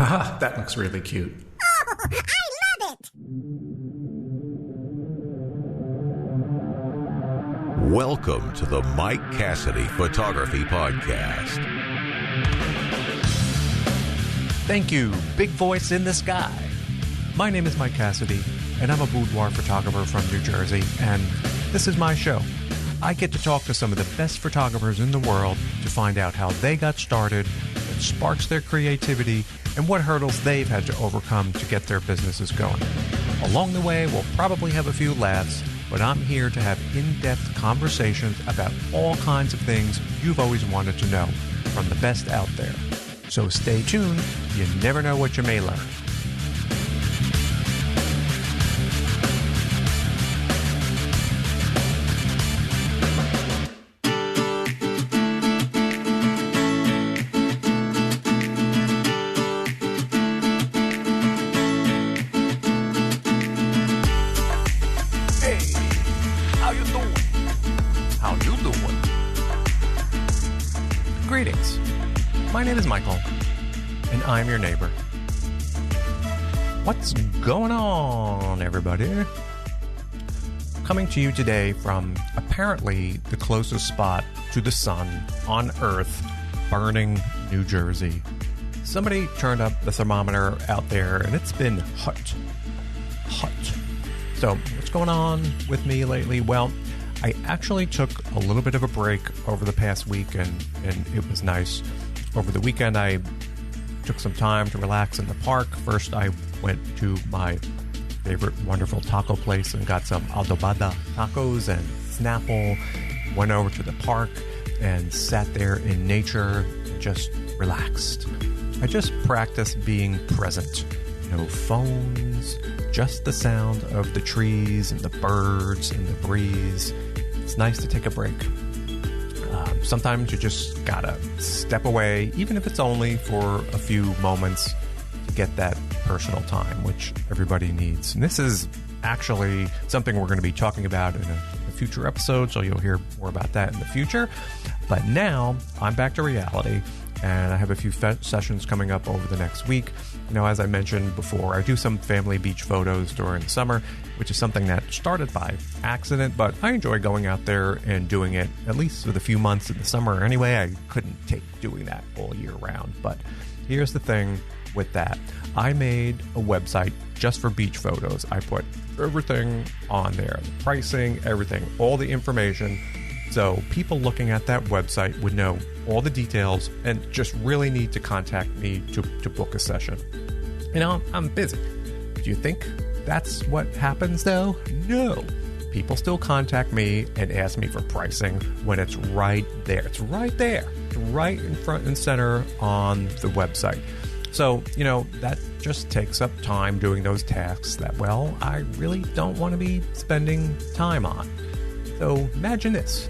That looks really cute. Oh, I love it! Welcome to the Mike Cassidy Photography Podcast. Thank you, big voice in the sky. My name is Mike Cassidy, and I'm a boudoir photographer from New Jersey, and this is my show. I get to talk to some of the best photographers in the world to find out how they got started, what sparks their creativity, and what hurdles they've had to overcome to get their businesses going. Along the way, we'll probably have a few laughs, but I'm here to have in-depth conversations about all kinds of things you've always wanted to know from the best out there. So stay tuned. You never know what you may learn. Greetings. My name is Michael, and I'm your neighbor. What's going on, everybody? Coming to you today from apparently the closest spot to the sun on Earth, burning New Jersey. Somebody turned up the thermometer out there, and it's been hot. So, what's going on with me lately? Well, I actually took a little bit of a break over the past week, and it was nice. Over the weekend, I took some time to relax in the park. First, I went to my favorite wonderful taco place and got some adobada tacos and Snapple. Went over to the park and sat there in nature and just relaxed. I just practiced being present. No phones, just the sound of the trees and the birds and the breeze. It's nice to take a break. Sometimes you just gotta step away, even if it's only for a few moments, to get that personal time, which everybody needs. And this is actually something we're going to be talking about in a future episode, so you'll hear more about that in the future. But now, I'm back to reality, and I have a few sessions coming up over the next week. You know, as I mentioned before, I do some family beach photos during the summer, which is something that started by accident, but I enjoy going out there and doing it, at least for the few months in the summer. Anyway, I couldn't take doing that all year round. But here's the thing with that. I made a website just for beach photos. I put everything on there, the pricing, everything, all the information. So people looking at that website would know all the details and just really need to contact me to book a session. You know, I'm busy. Do you think that's what happens though? No. People still contact me and ask me for pricing when it's right there. It's right there. It's right in front and center on the website. So, you know, that just takes up time doing those tasks that, well, I really don't want to be spending time on. So imagine this.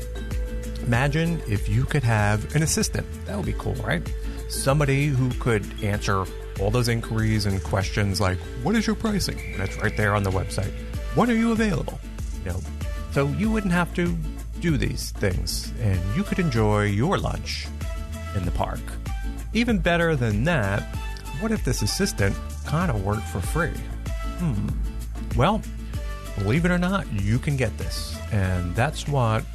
Imagine if you could have an assistant. That would be cool, right? Somebody who could answer all those inquiries and questions like, what is your pricing? And it's right there on the website. When are you available? You know, so you wouldn't have to do these things, and you could enjoy your lunch in the park. Even better than that, what if this assistant kind of worked for free? Well, believe it or not, you can get this. And that's what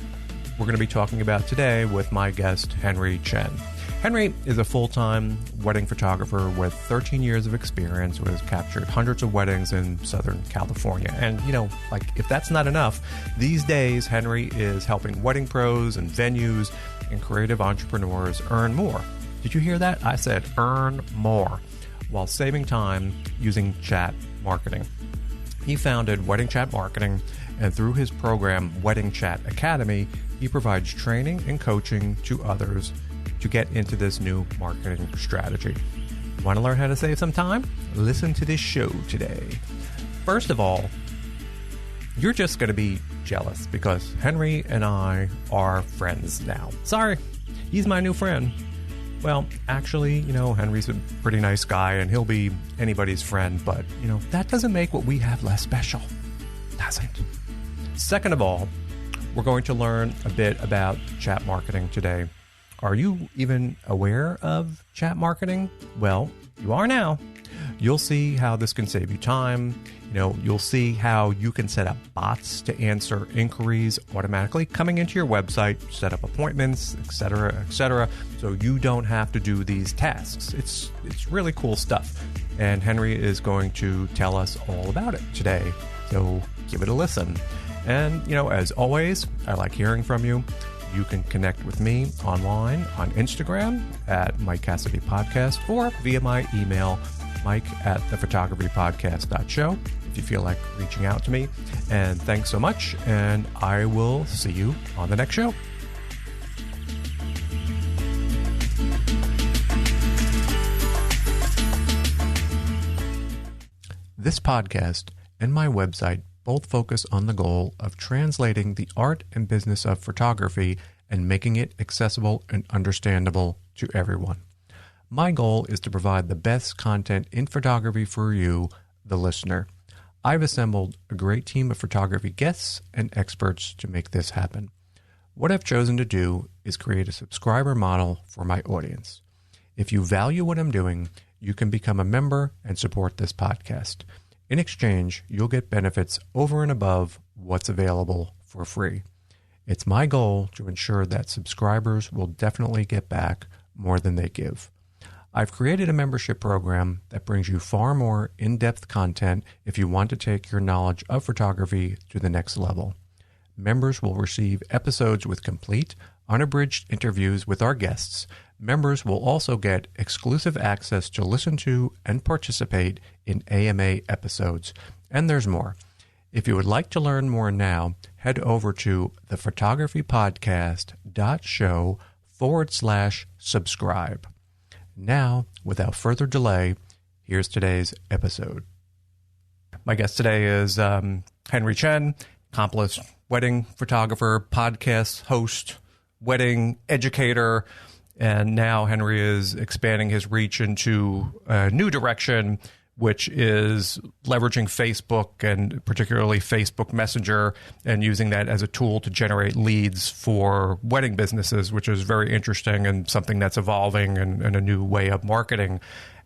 we're going to be talking about today with my guest, Henry Chen. Henry is a full-time wedding photographer with 13 years of experience who has captured hundreds of weddings in Southern California. And, you know, like, if that's not enough, these days, Henry is helping wedding pros and venues and creative entrepreneurs earn more. Did you hear that? I said earn more, while saving time using chat marketing. He founded Wedding Chat Marketing, and through his program, Wedding Chat Academy, he provides training and coaching to others to get into this new marketing strategy. Want to learn how to save some time? Listen to this show today. First of all, you're just going to be jealous because Henry and I are friends now. Sorry, he's my new friend. Well, actually, you know, Henry's a pretty nice guy and he'll be anybody's friend, but, you know, that doesn't make what we have less special. Doesn't. Second of all, we're going to learn a bit about chat marketing today. Are you even aware of chat marketing? Well, you are now. You'll see how this can save you time. You'll see how you can set up bots to answer inquiries automatically coming into your website, set up appointments, etc., etc. So you don't have to do these tasks. It's really cool stuff. And Henry is going to tell us all about it today. So give it a listen. And, as always, I like hearing from you. You can connect with me online on Instagram at Mike Cassidy Podcast or via my email, mike@thephotographypodcast.show, if you feel like reaching out to me. And thanks so much, and I will see you on the next show. This podcast and my website both focus on the goal of translating the art and business of photography and making it accessible and understandable to everyone. My goal is to provide the best content in photography for you, the listener. I've assembled a great team of photography guests and experts to make this happen. What I've chosen to do is create a subscriber model for my audience. If you value what I'm doing, you can become a member and support this podcast. In exchange, you'll get benefits over and above what's available for free. It's my goal to ensure that subscribers will definitely get back more than they give. I've created a membership program that brings you far more in-depth content if you want to take your knowledge of photography to the next level. Members will receive episodes with complete, unabridged interviews with our guests. Members will also get exclusive access to listen to and participate in AMA episodes. And there's more. If you would like to learn more now, head over to thephotographypodcast.show/subscribe. Now, without further delay, here's today's episode. My guest today is Henry Chen, accomplished wedding photographer, podcast host, wedding educator, and now Henry is expanding his reach into a new direction, which is leveraging Facebook and particularly Facebook Messenger and using that as a tool to generate leads for wedding businesses, which is very interesting and something that's evolving and a new way of marketing.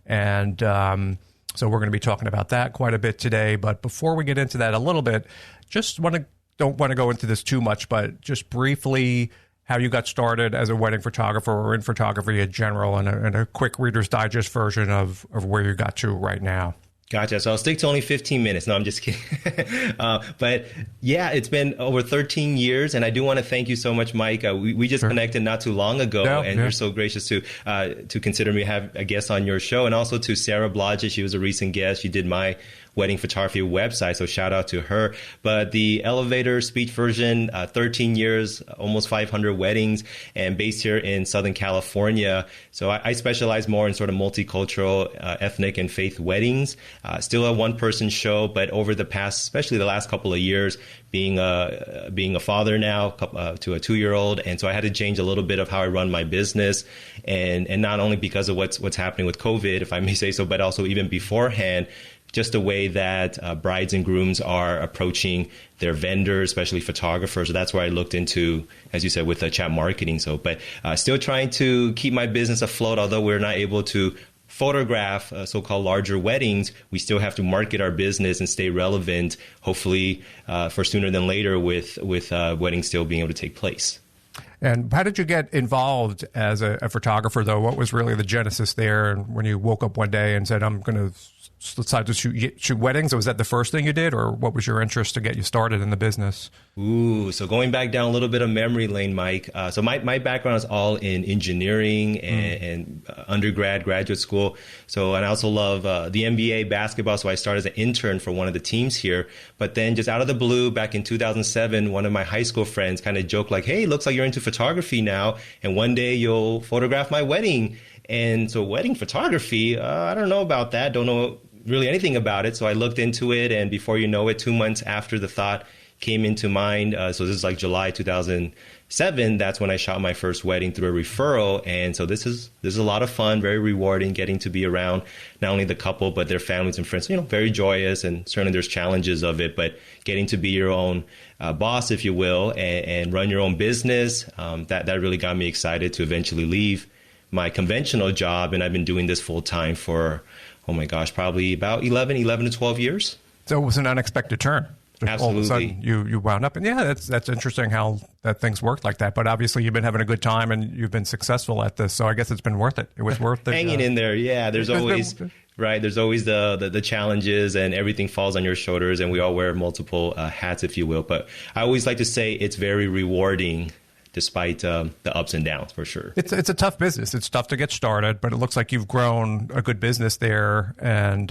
And so we're going to be talking about that quite a bit today. But before we get into that a little bit, don't want to go into this too much, but just briefly how you got started as a wedding photographer or in photography in general, and a quick Reader's Digest version of where you got to right now. Gotcha. So I'll stick to only 15 minutes. No, I'm just kidding. But yeah, it's been over 13 years. And I do want to thank you so much, Mike. We just connected not too long ago. You're so gracious to consider me have a guest on your show. And also to Sarah Blodgett. She was a recent guest. She did my wedding photography website. So shout out to her. But the elevator speech version, 13 years, almost 500 weddings, and based here in Southern California. So I specialize more in sort of multicultural, ethnic and faith weddings. Still a one-person show, but over the past, especially the last couple of years, being a father now to a 2-year-old, and so I had to change a little bit of how I run my business, and not only because of what's happening with COVID, if I may say so, but also even beforehand, just the way that brides and grooms are approaching their vendors, especially photographers. So that's where I looked into, as you said, with the chat marketing. So, but still trying to keep my business afloat, although we're not able to photograph so-called larger weddings, we still have to market our business and stay relevant, hopefully for sooner than later with weddings still being able to take place. And how did you get involved as a photographer, though? What was really the genesis there? And when you woke up one day and said, I'm going to decide to shoot weddings, or was that the first thing you did, or what was your interest to get you started in the business? Ooh, so going back down a little bit of memory lane, Mike. So my background is all in engineering and undergrad, graduate school. So, and I also love the NBA basketball. So I started as an intern for one of the teams here. But then just out of the blue, back in 2007, one of my high school friends kind of joked like, hey, looks like you're into photography now, and one day you'll photograph my wedding. And so wedding photography, I don't know about that. Don't know really anything about it. So I looked into it, and before you know it, 2 months after the thought came into mind, so this is like July 2007, 7, that's when I shot my first wedding through a referral. And so this is a lot of fun, very rewarding, getting to be around not only the couple, but their families and friends, very joyous. And certainly there's challenges of it, but getting to be your own boss, if you will, and run your own business, that really got me excited to eventually leave my conventional job. And I've been doing this full time for, oh my gosh, probably about 11 to 12 years. So it was an unexpected turn. Absolutely. All of a sudden you wound up. And yeah, that's interesting how that things worked like that. But obviously you've been having a good time and you've been successful at this. So I guess it's been worth it. It was worth it. Hanging in there. Yeah, there's always... Right. There's always the challenges and everything falls on your shoulders and we all wear multiple hats, if you will. But I always like to say it's very rewarding despite the ups and downs, for sure. It's a tough business. It's tough to get started, but it looks like you've grown a good business there and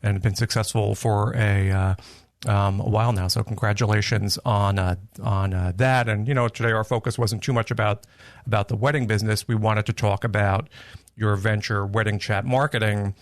been successful for a while now. So congratulations on that. And, today our focus wasn't too much about the wedding business. We wanted to talk about your venture, Wedding Chat Marketing,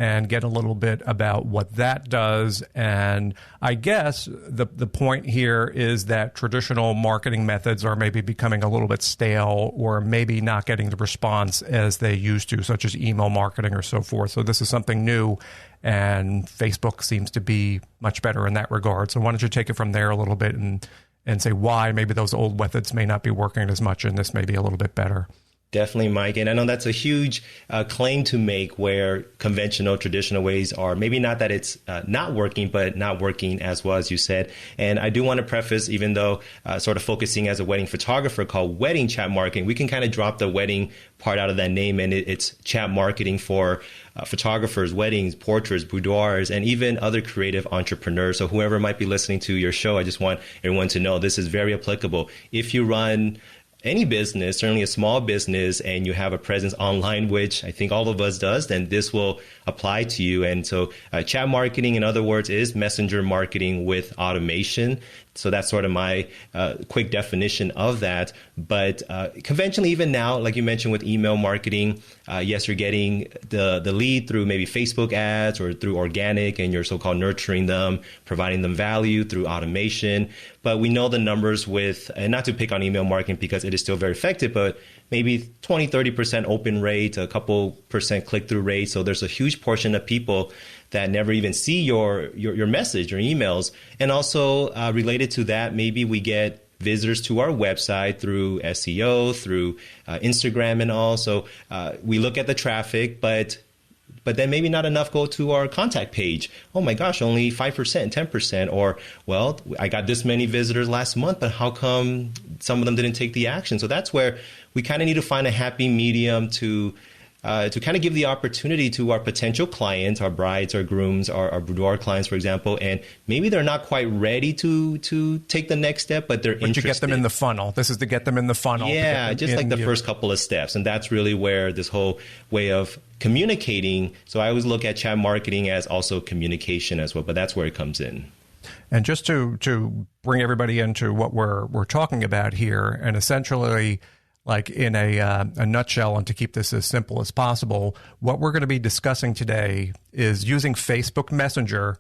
and get a little bit about what that does. And I guess the point here is that traditional marketing methods are maybe becoming a little bit stale or maybe not getting the response as they used to, such as email marketing or so forth. So this is something new, and Facebook seems to be much better in that regard. So why don't you take it from there a little bit and say why maybe those old methods may not be working as much and this may be a little bit better. Definitely, Mike. And I know that's a huge claim to make where conventional, traditional ways are maybe not that it's not working, but not working as well as you said. And I do want to preface, even though sort of focusing as a wedding photographer called Wedding Chat Marketing, we can kind of drop the wedding part out of that name. And it's chat marketing for photographers, weddings, portraits, boudoirs, and even other creative entrepreneurs. So whoever might be listening to your show, I just want everyone to know this is very applicable. If you run any business, certainly a small business, and you have a presence online, which I think all of us does, then this will apply to you. And so chat marketing, in other words, is messenger marketing with automation. So that's sort of my quick definition of that. But conventionally, even now, like you mentioned with email marketing, yes, you're getting the lead through maybe Facebook ads or through organic, and you're so-called nurturing them, providing them value through automation. But we know the numbers with, and not to pick on email marketing because it is still very effective, but maybe 20, 30% open rate, a couple percent click-through rate. So there's a huge portion of people that never even see your message or emails. And also related to that, maybe we get visitors to our website through SEO, through Instagram and all. So we look at the traffic, but then maybe not enough go to our contact page. Oh my gosh, only 5%, 10%. Or, well, I got this many visitors last month, but how come some of them didn't take the action? So that's where we kind of need to find a happy medium to kind of give the opportunity to our potential clients, our brides, our grooms, our boudoir clients, for example, and maybe they're not quite ready to take the next step, but they're interested. But you get them in the funnel. This is to get them in the funnel. Yeah, just like the first couple of steps. And that's really where this whole way of communicating. So I always look at chat marketing as also communication as well, but that's where it comes in. And just to bring everybody into what we're talking about here, and essentially, like in a nutshell, and to keep this as simple as possible, what we're going to be discussing today is using Facebook Messenger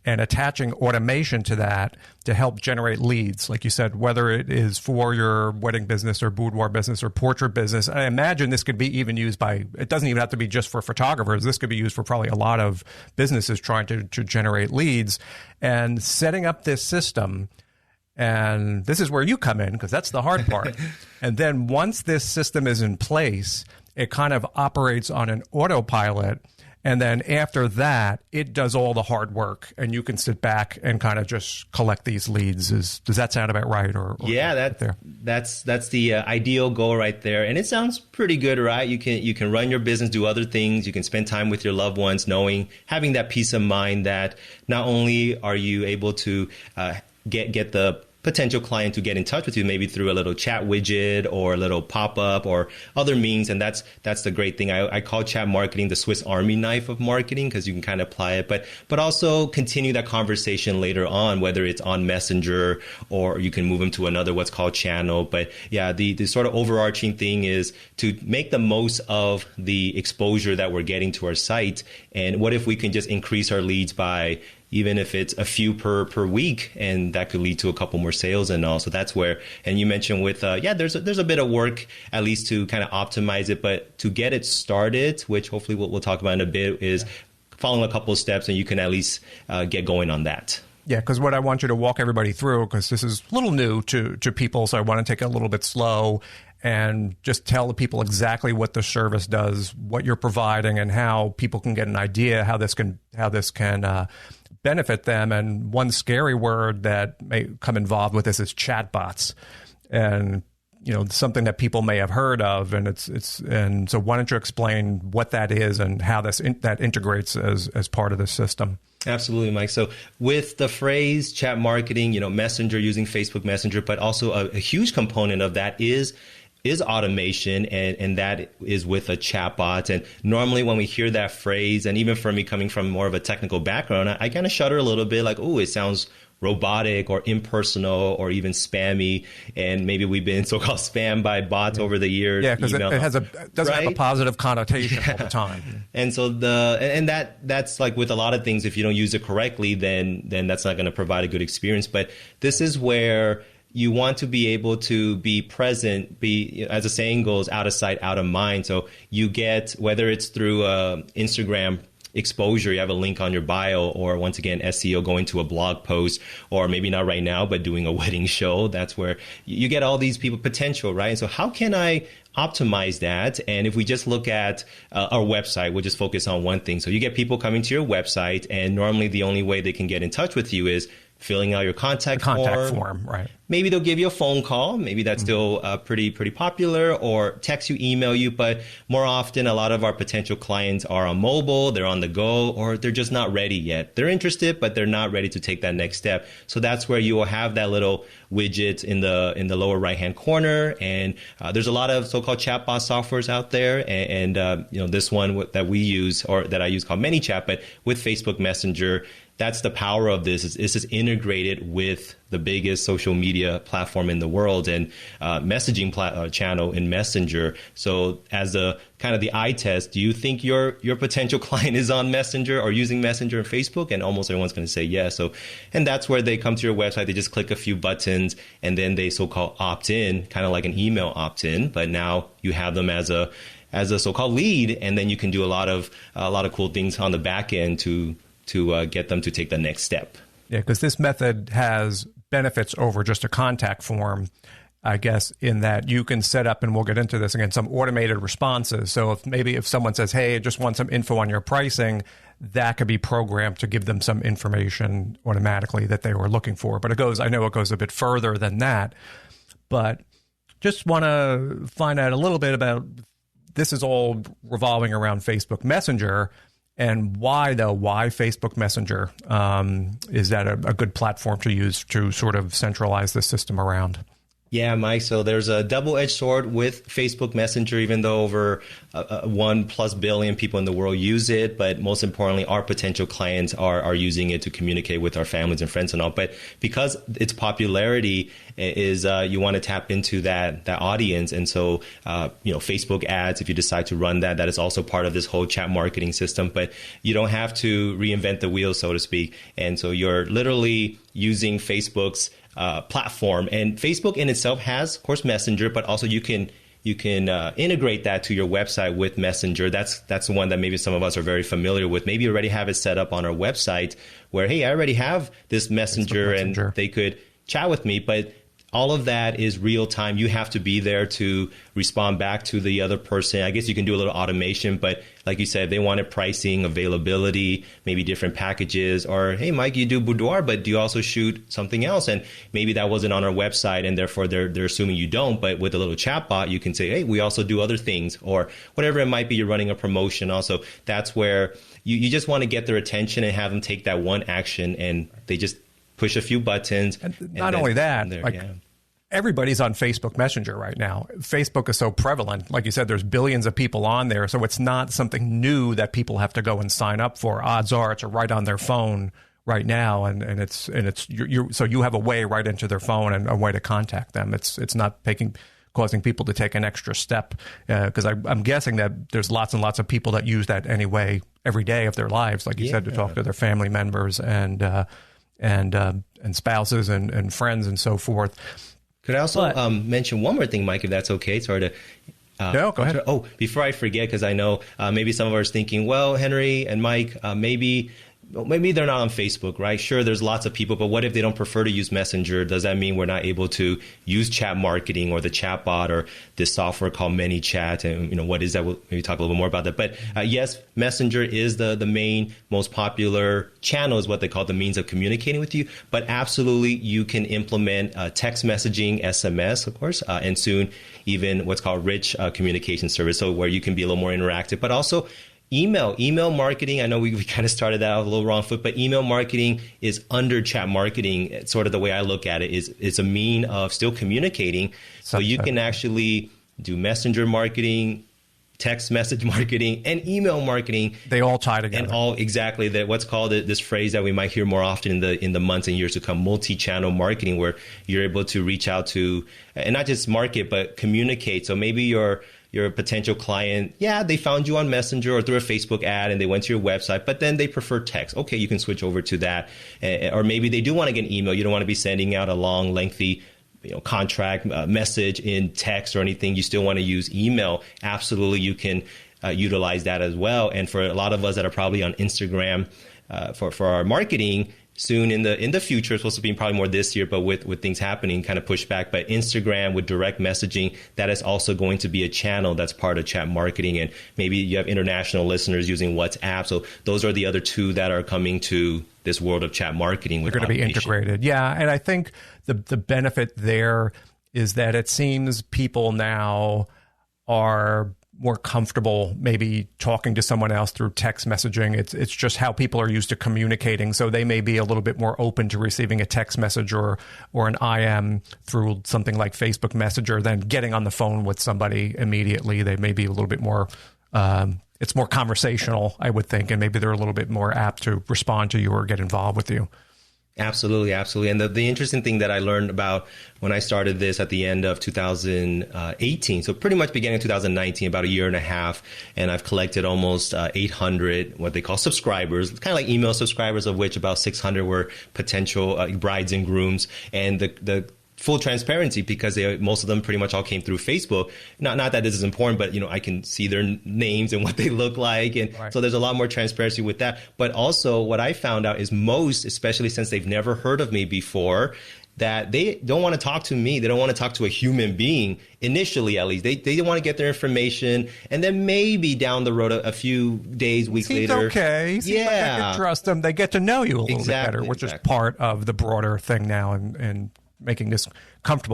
and attaching automation to that to help generate leads. Like you said, whether it is for your wedding business or boudoir business or portrait business, I imagine this could be even used by, it doesn't even have to be just for photographers. This could be used for probably a lot of businesses trying to generate leads. And setting up this system, and this is where you come in, because that's the hard part. And then once this system is in place, it kind of operates on an autopilot. And then after that, it does all the hard work, and you can sit back and kind of just collect these leads. Does that sound about right? Or yeah, that's the ideal goal right there. And it sounds pretty good, right? You can run your business, do other things. You can spend time with your loved ones, having that peace of mind that not only are you able to get the potential client to get in touch with you, maybe through a little chat widget or a little pop-up or other means. And that's the great thing. I call chat marketing the Swiss Army knife of marketing, because you can kind of apply it, but also continue that conversation later on, whether it's on Messenger or you can move them to another what's called channel. But yeah, the sort of overarching thing is to make the most of the exposure that we're getting to our site. And what if we can just increase our leads by even if it's a few per week, and that could lead to a couple more sales and all. So that's where, and you mentioned with, there's a bit of work at least to kind of optimize it, but to get it started, which hopefully we'll talk about in a bit, is following a couple of steps, and you can at least get going on that. Yeah, because what I want you to walk everybody through, because this is a little new to people, so I want to take it a little bit slow and just tell the people exactly what the service does, what you're providing, and how people can get an idea how this can benefit them. And one scary word that may come involved with this is chatbots, and something that people may have heard of, and and so why don't you explain what that is and how that integrates as part of the system? Absolutely, Mike. So with the phrase chat marketing, Messenger, using Facebook Messenger, but also a huge component of that is automation, and that is with a chatbot. And normally when we hear that phrase, and even for me coming from more of a technical background, I kind of shudder a little bit, like, oh, it sounds robotic or impersonal or even spammy, and maybe we've been so-called spammed by bots over the years. Yeah, because it doesn't have a positive connotation all the time. And so that's like with a lot of things, if you don't use it correctly, then that's not going to provide a good experience. But this is where you want to be able to be present, as the saying goes, out of sight, out of mind. So you get, whether it's through Instagram exposure, you have a link on your bio, or once again, SEO, going to a blog post, or maybe not right now, but doing a wedding show. That's where you get all these people potential, right? And so how can I optimize that? And if we just look at our website, we'll just focus on one thing. So you get people coming to your website, and normally the only way they can get in touch with you is filling out your contact form, right? Maybe they'll give you a phone call. Maybe that's still pretty popular, or text you, email you. But more often, a lot of our potential clients are on mobile, they're on the go, or they're just not ready yet. They're interested, but they're not ready to take that next step. So that's where you will have that little widget in the lower right-hand corner. And there's a lot of so-called chatbot softwares out there. And this one that we use, or that I use, called Manychat, but with Facebook Messenger, that's the power of this. This is integrated with the biggest social media platform in the world, and messaging channel in Messenger. So as the kind of the eye test, do you think your potential client is on Messenger or using Messenger and Facebook? And almost everyone's going to say yes. So, and that's where they come to your website. They just click a few buttons, and then they so-called opt in, kind of like an email opt in. But now you have them as a so-called lead, and then you can do a lot of cool things on the back end to get them to take the next step. Yeah, because this method has benefits over just a contact form, I guess, in that you can set up, and we'll get into this again, some automated responses. So if someone says, hey, I just want some info on your pricing, that could be programmed to give them some information automatically that they were looking for. But I know it goes a bit further than that. But just want to find out a little bit about, this is all revolving around Facebook Messenger. And why Facebook Messenger? Is that a good platform to use to sort of centralize the system around? Yeah, Mike. So there's a double-edged sword with Facebook Messenger, even though over 1+ billion people in the world use it. But most importantly, our potential clients are using it to communicate with our families and friends and all. But because its popularity is, you want to tap into that audience. And so, Facebook ads, if you decide to run that is also part of this whole chat marketing system. But you don't have to reinvent the wheel, so to speak. And so you're literally using Facebook's platform, and Facebook in itself has, of course, Messenger, but also you can integrate that to your website with Messenger. That's the one that maybe some of us are very familiar with. Maybe you already have it set up on our website where, hey, I already have this Messenger, and they could chat with me, but all of that is real time. You have to be there to respond back to the other person. I guess you can do a little automation, but like you said, if they wanted pricing, availability, maybe different packages, or, hey, Mike, you do boudoir, but do you also shoot something else? And maybe that wasn't on our website, and therefore they're assuming you don't. But with a little chatbot, you can say, hey, we also do other things, or whatever it might be. You're running a promotion. Also, that's where you just want to get their attention and have them take that one action, and they just push a few buttons. And not only that, everybody's on Facebook Messenger right now. Facebook is so prevalent. Like you said, there's billions of people on there. So it's not something new that people have to go and sign up for. Odds are it's right on their phone right now. And so you have a way right into their phone and a way to contact them. It's not causing people to take an extra step, because I'm guessing that there's lots and lots of people that use that anyway every day of their lives, like you said, to talk to their family members and spouses and friends and so forth. Could I also mention one more thing, Mike, if that's okay? Sorry to... no, go ahead. Oh, before I forget, because I know maybe some of us are thinking, well, Henry and Mike, maybe they're not on Facebook, right? Sure, there's lots of people, but what if they don't prefer to use Messenger? Does that mean we're not able to use chat marketing or the chatbot or this software called Manychat? And what is that? We'll maybe talk a little bit more about that. But yes, Messenger is the main, most popular channel, is what they call the means of communicating with you. But absolutely, you can implement text messaging, SMS, of course, and soon even what's called rich communication service, so where you can be a little more interactive, but also email marketing. I know we kind of started that out a little wrong foot, but email marketing is under chat marketing. It's sort of the way I look at it is a mean of still communicating. So you can actually do messenger marketing, text message marketing, and email marketing. They all tie together. And exactly that. What's called this phrase that we might hear more often in the months and years to come, multi-channel marketing, where you're able to reach out to and not just market but communicate. So maybe you're a potential client, they found you on Messenger or through a Facebook ad and they went to your website, but then they prefer text. Okay, you can switch over to that. Or maybe they do want to get an email. You don't want to be sending out a long, lengthy contract message in text or anything. You still want to use email. Absolutely, you can utilize that as well. And for a lot of us that are probably on Instagram for our marketing, soon in the future, it's supposed to be probably more this year, but with things happening, kind of pushed back. But Instagram with direct messaging, that is also going to be a channel that's part of chat marketing. And maybe you have international listeners using WhatsApp. So those are the other two that are coming to this world of chat marketing. They're going to be integrated. Yeah. And I think the benefit there is that it seems people now are more comfortable maybe talking to someone else through text messaging. It's just how people are used to communicating. So they may be a little bit more open to receiving a text message or an IM through something like Facebook Messenger than getting on the phone with somebody immediately. They may be a little bit more, it's more conversational, I would think, and maybe they're a little bit more apt to respond to you or get involved with you. Absolutely. And the interesting thing that I learned about when I started this at the end of 2018, so pretty much beginning of 2019, about a year and a half, and I've collected almost 800 what they call subscribers, kind of like email subscribers, of which about 600 were potential brides and grooms. And the full transparency, because most of them pretty much all came through Facebook. Not that this is important, but I can see their names and what they look like, and so there's a lot more transparency with that. But also, what I found out is most, especially since they've never heard of me before, that they don't want to talk to me. They don't want to talk to a human being initially, at least. They want to get their information, and then maybe down the road, a few days, weeks later. Okay. Seems like I can trust them. They get to know you a little bit better, which is part of the broader thing now, and making this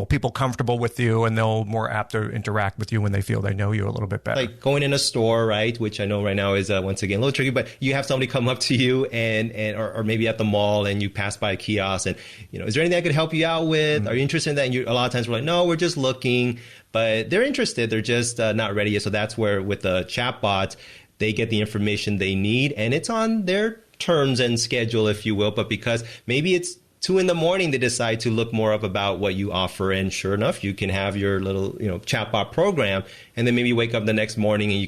people comfortable with you, and they'll more apt to interact with you when they feel they know you a little bit better. Like going in a store, right? Which I know right now is once again a little tricky, but you have somebody come up to you or maybe at the mall and you pass by a kiosk and, is there anything I could help you out with? Are you interested in that? And a lot of times we're like, no, we're just looking, but they're interested. They're just not ready yet. So that's where with the chatbot, they get the information they need and it's on their terms and schedule, if you will. But because maybe it's 2 a.m, they decide to look more up about what you offer, and sure enough, you can have your little, chatbot program, and then maybe you wake up the next morning and you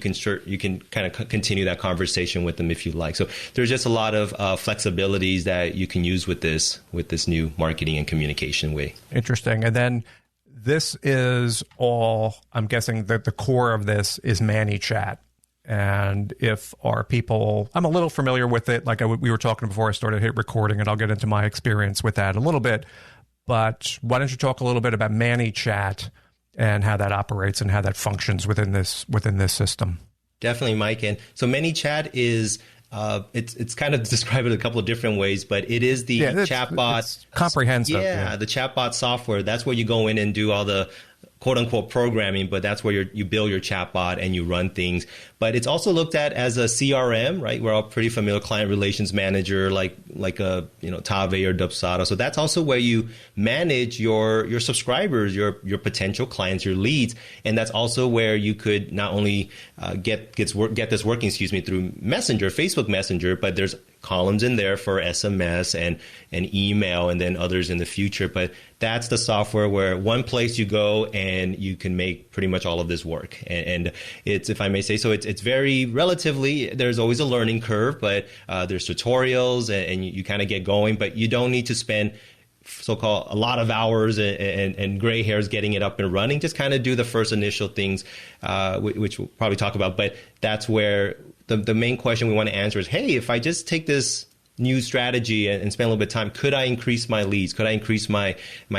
can kind of continue that conversation with them if you like. So there's just a lot of flexibilities that you can use with this new marketing and communication way. Interesting. And then this is all, I'm guessing that the core of this is Manychat. And if our people, I'm a little familiar with it, like we were talking before I started hit recording, and I'll get into my experience with that a little bit. But why don't you talk a little bit about Manychat and how that operates and how that functions within this system? Definitely, Mike. And so Manychat is it's kind of described in a couple of different ways, but it is the chatbot. It's comprehensive. The chatbot software. That's where you go in and do all the quote unquote programming, but that's where you build your chatbot and you run things. But it's also looked at as a CRM, right? We're all pretty familiar, client relations manager, like a Tave or Dubsado. So that's also where you manage your subscribers, your potential clients, your leads, and that's also where you could not only get this working, through Messenger, Facebook Messenger, but there's columns in there for SMS and email, and then others in the future. But that's the software where one place you go and you can make pretty much all of this work. And it's, if I may say so, it's very relatively, there's always a learning curve, but there's tutorials and you kind of get going, but you don't need to spend so-called a lot of hours and gray hairs getting it up and running. Just kind of do the first initial things, which we'll probably talk about. But that's where the main question we want to answer is, hey, if I just take this new strategy and spend a little bit of time, could I increase my leads? Could I increase my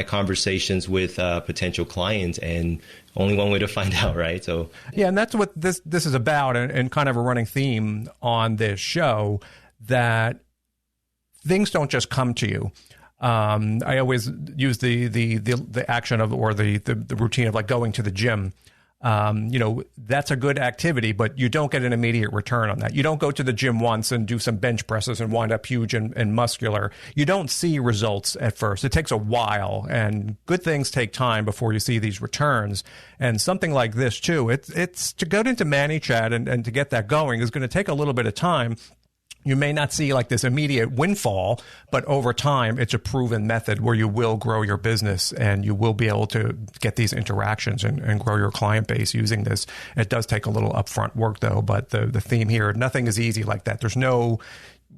conversations with potential clients? And only one way to find out, right? So yeah, and that's what this is about, and kind of a running theme on this show, that things don't just come to you. I always use the action of, or the routine of, like going to the gym. That's a good activity, but you don't get an immediate return on that. You don't go to the gym once and do some bench presses and wind up huge and muscular. You don't see results at first. It takes a while, and good things take time before you see these returns. And something like this too, it's to go into Manychat and to get that going is going to take a little bit of time. You may not see like this immediate windfall, but over time, it's a proven method where you will grow your business and you will be able to get these interactions and grow your client base using this. It does take a little upfront work, though, but the theme here, nothing is easy like that. There's no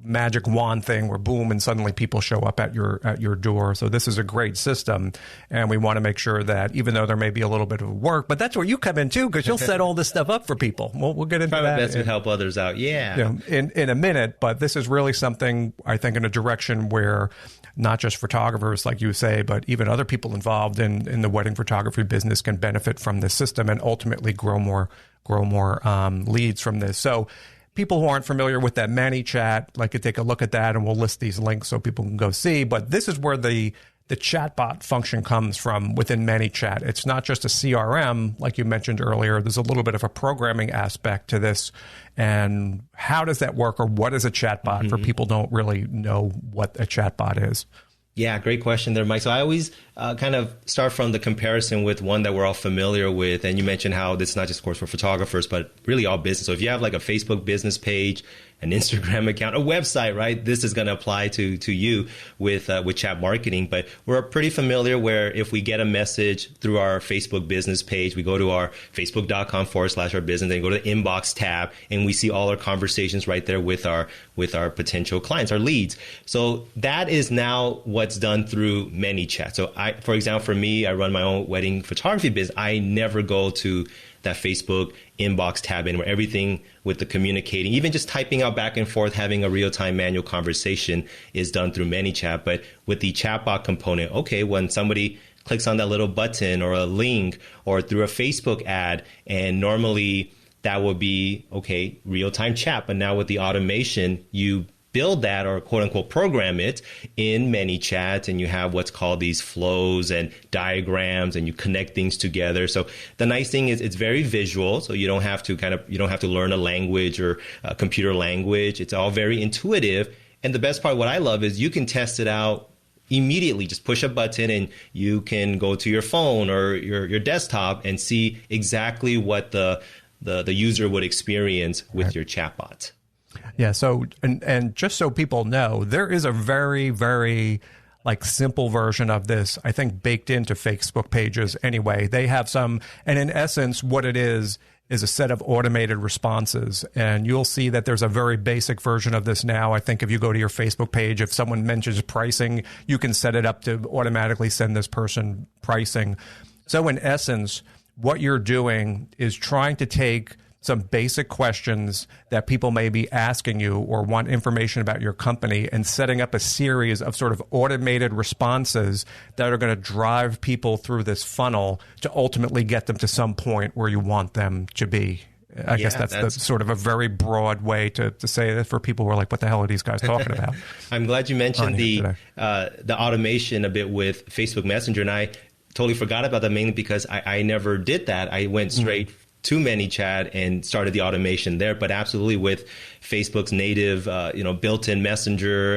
magic wand thing where boom and suddenly people show up at your door. So this is a great system, and we want to make sure that even though there may be a little bit of work, but that's where you come in too, because you'll set all this stuff up for people. We'll get into that. Best to help others out. Yeah. In a minute, but this is really something, I think, in a direction where not just photographers, like you say, but even other people involved in the wedding photography business can benefit from this system and ultimately grow more leads from this. So people who aren't familiar with that Manychat, like, could take a look at that, and we'll list these links so people can go see. But this is where the chatbot function comes from within Manychat. It's not just a CRM, like you mentioned earlier. There's a little bit of a programming aspect to this. And how does that work, or what is a chatbot for people who don't really know what a chatbot is? Yeah, great question there, Mike. So I always kind of start from the comparison with one that we're all familiar with. And you mentioned how this is not just, of course, for photographers, but really all business. So if you have like a Facebook business page, an Instagram account, a website, right? This is going to apply to you with chat marketing. But we're pretty familiar where if we get a message through our Facebook business page, we go to our facebook.com/our business and go to the inbox tab, and we see all our conversations right there with our potential clients, our leads. So that is now what's done through Manychat. So for example, for me, I run my own wedding photography business. I never go to that Facebook inbox tab anymore. Everything with the communicating, even just typing out back and forth, having a real-time manual conversation is done through Manychat. But with the chatbot component, okay, when somebody clicks on that little button or a link or through a Facebook ad, and normally that would be, okay, real-time chat. But now with the automation, you build that, or quote unquote program it in Manychat, and you have what's called these flows and diagrams, and you connect things together. So the nice thing is it's very visual, so you don't have to learn a language or a computer language. It's all very intuitive. And the best part, what I love, is you can test it out immediately. Just push a button and you can go to your phone or your desktop and see exactly what the user would experience with your chatbot. Yeah. So, and just so people know, there is a very, very simple version of this, I think, baked into Facebook pages anyway. They have some, and in essence, what it is a set of automated responses. And you'll see that there's a very basic version of this now. I think if you go to your Facebook page, if someone mentions pricing, you can set it up to automatically send this person pricing. So in essence, what you're doing is trying to take some basic questions that people may be asking you or want information about your company, and setting up a series of sort of automated responses that are going to drive people through this funnel to ultimately get them to some point where you want them to be. I guess that's the sort of a very broad way to say that for people who are like, what the hell are these guys talking about? I'm glad you mentioned the automation a bit with Facebook Messenger, and I totally forgot about that, mainly because I never did that. I went straight to Manychat and started the automation there. But absolutely, with Facebook's native, built-in Messenger,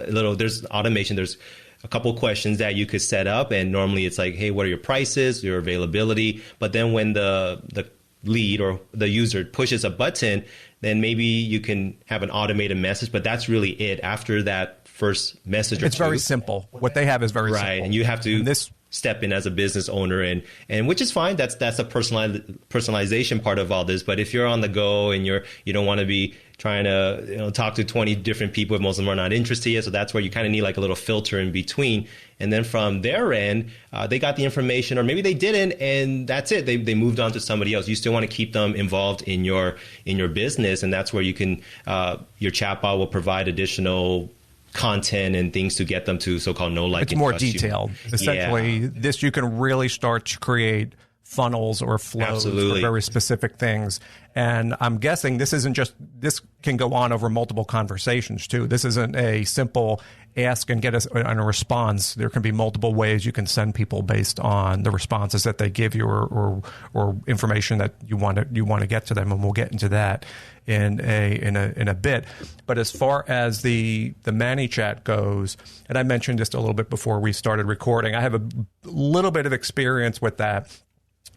there's automation. There's a couple questions that you could set up, and normally it's like, hey, what are your prices, your availability? But then when the lead or the user pushes a button, then maybe you can have an automated message, but that's really it. After that first message, it's very simple. What they have is very simple. Right, and you have to step in as a business owner, and which is fine. That's the personalization part of all this. But if you're on the go and you don't want to be trying to talk to 20 different people, if most of them are not interested yet, so that's where you kind of need like a little filter in between. And then from their end, they got the information, or maybe they didn't, and that's it. They moved on to somebody else. You still want to keep them involved in your business, and that's where you can your chatbot will provide additional content and things to get them to so-called know, like, it's more detailed. Essentially, this you can really start to create funnels or flows for very specific things. And I'm guessing this can go on over multiple conversations too. This isn't a simple ask and get a response. There can be multiple ways you can send people based on the responses that they give you or information that you want to get to them. And we'll get into that in a bit. But as far as the Manychat goes, and I mentioned just a little bit before we started recording, I have a little bit of experience with that.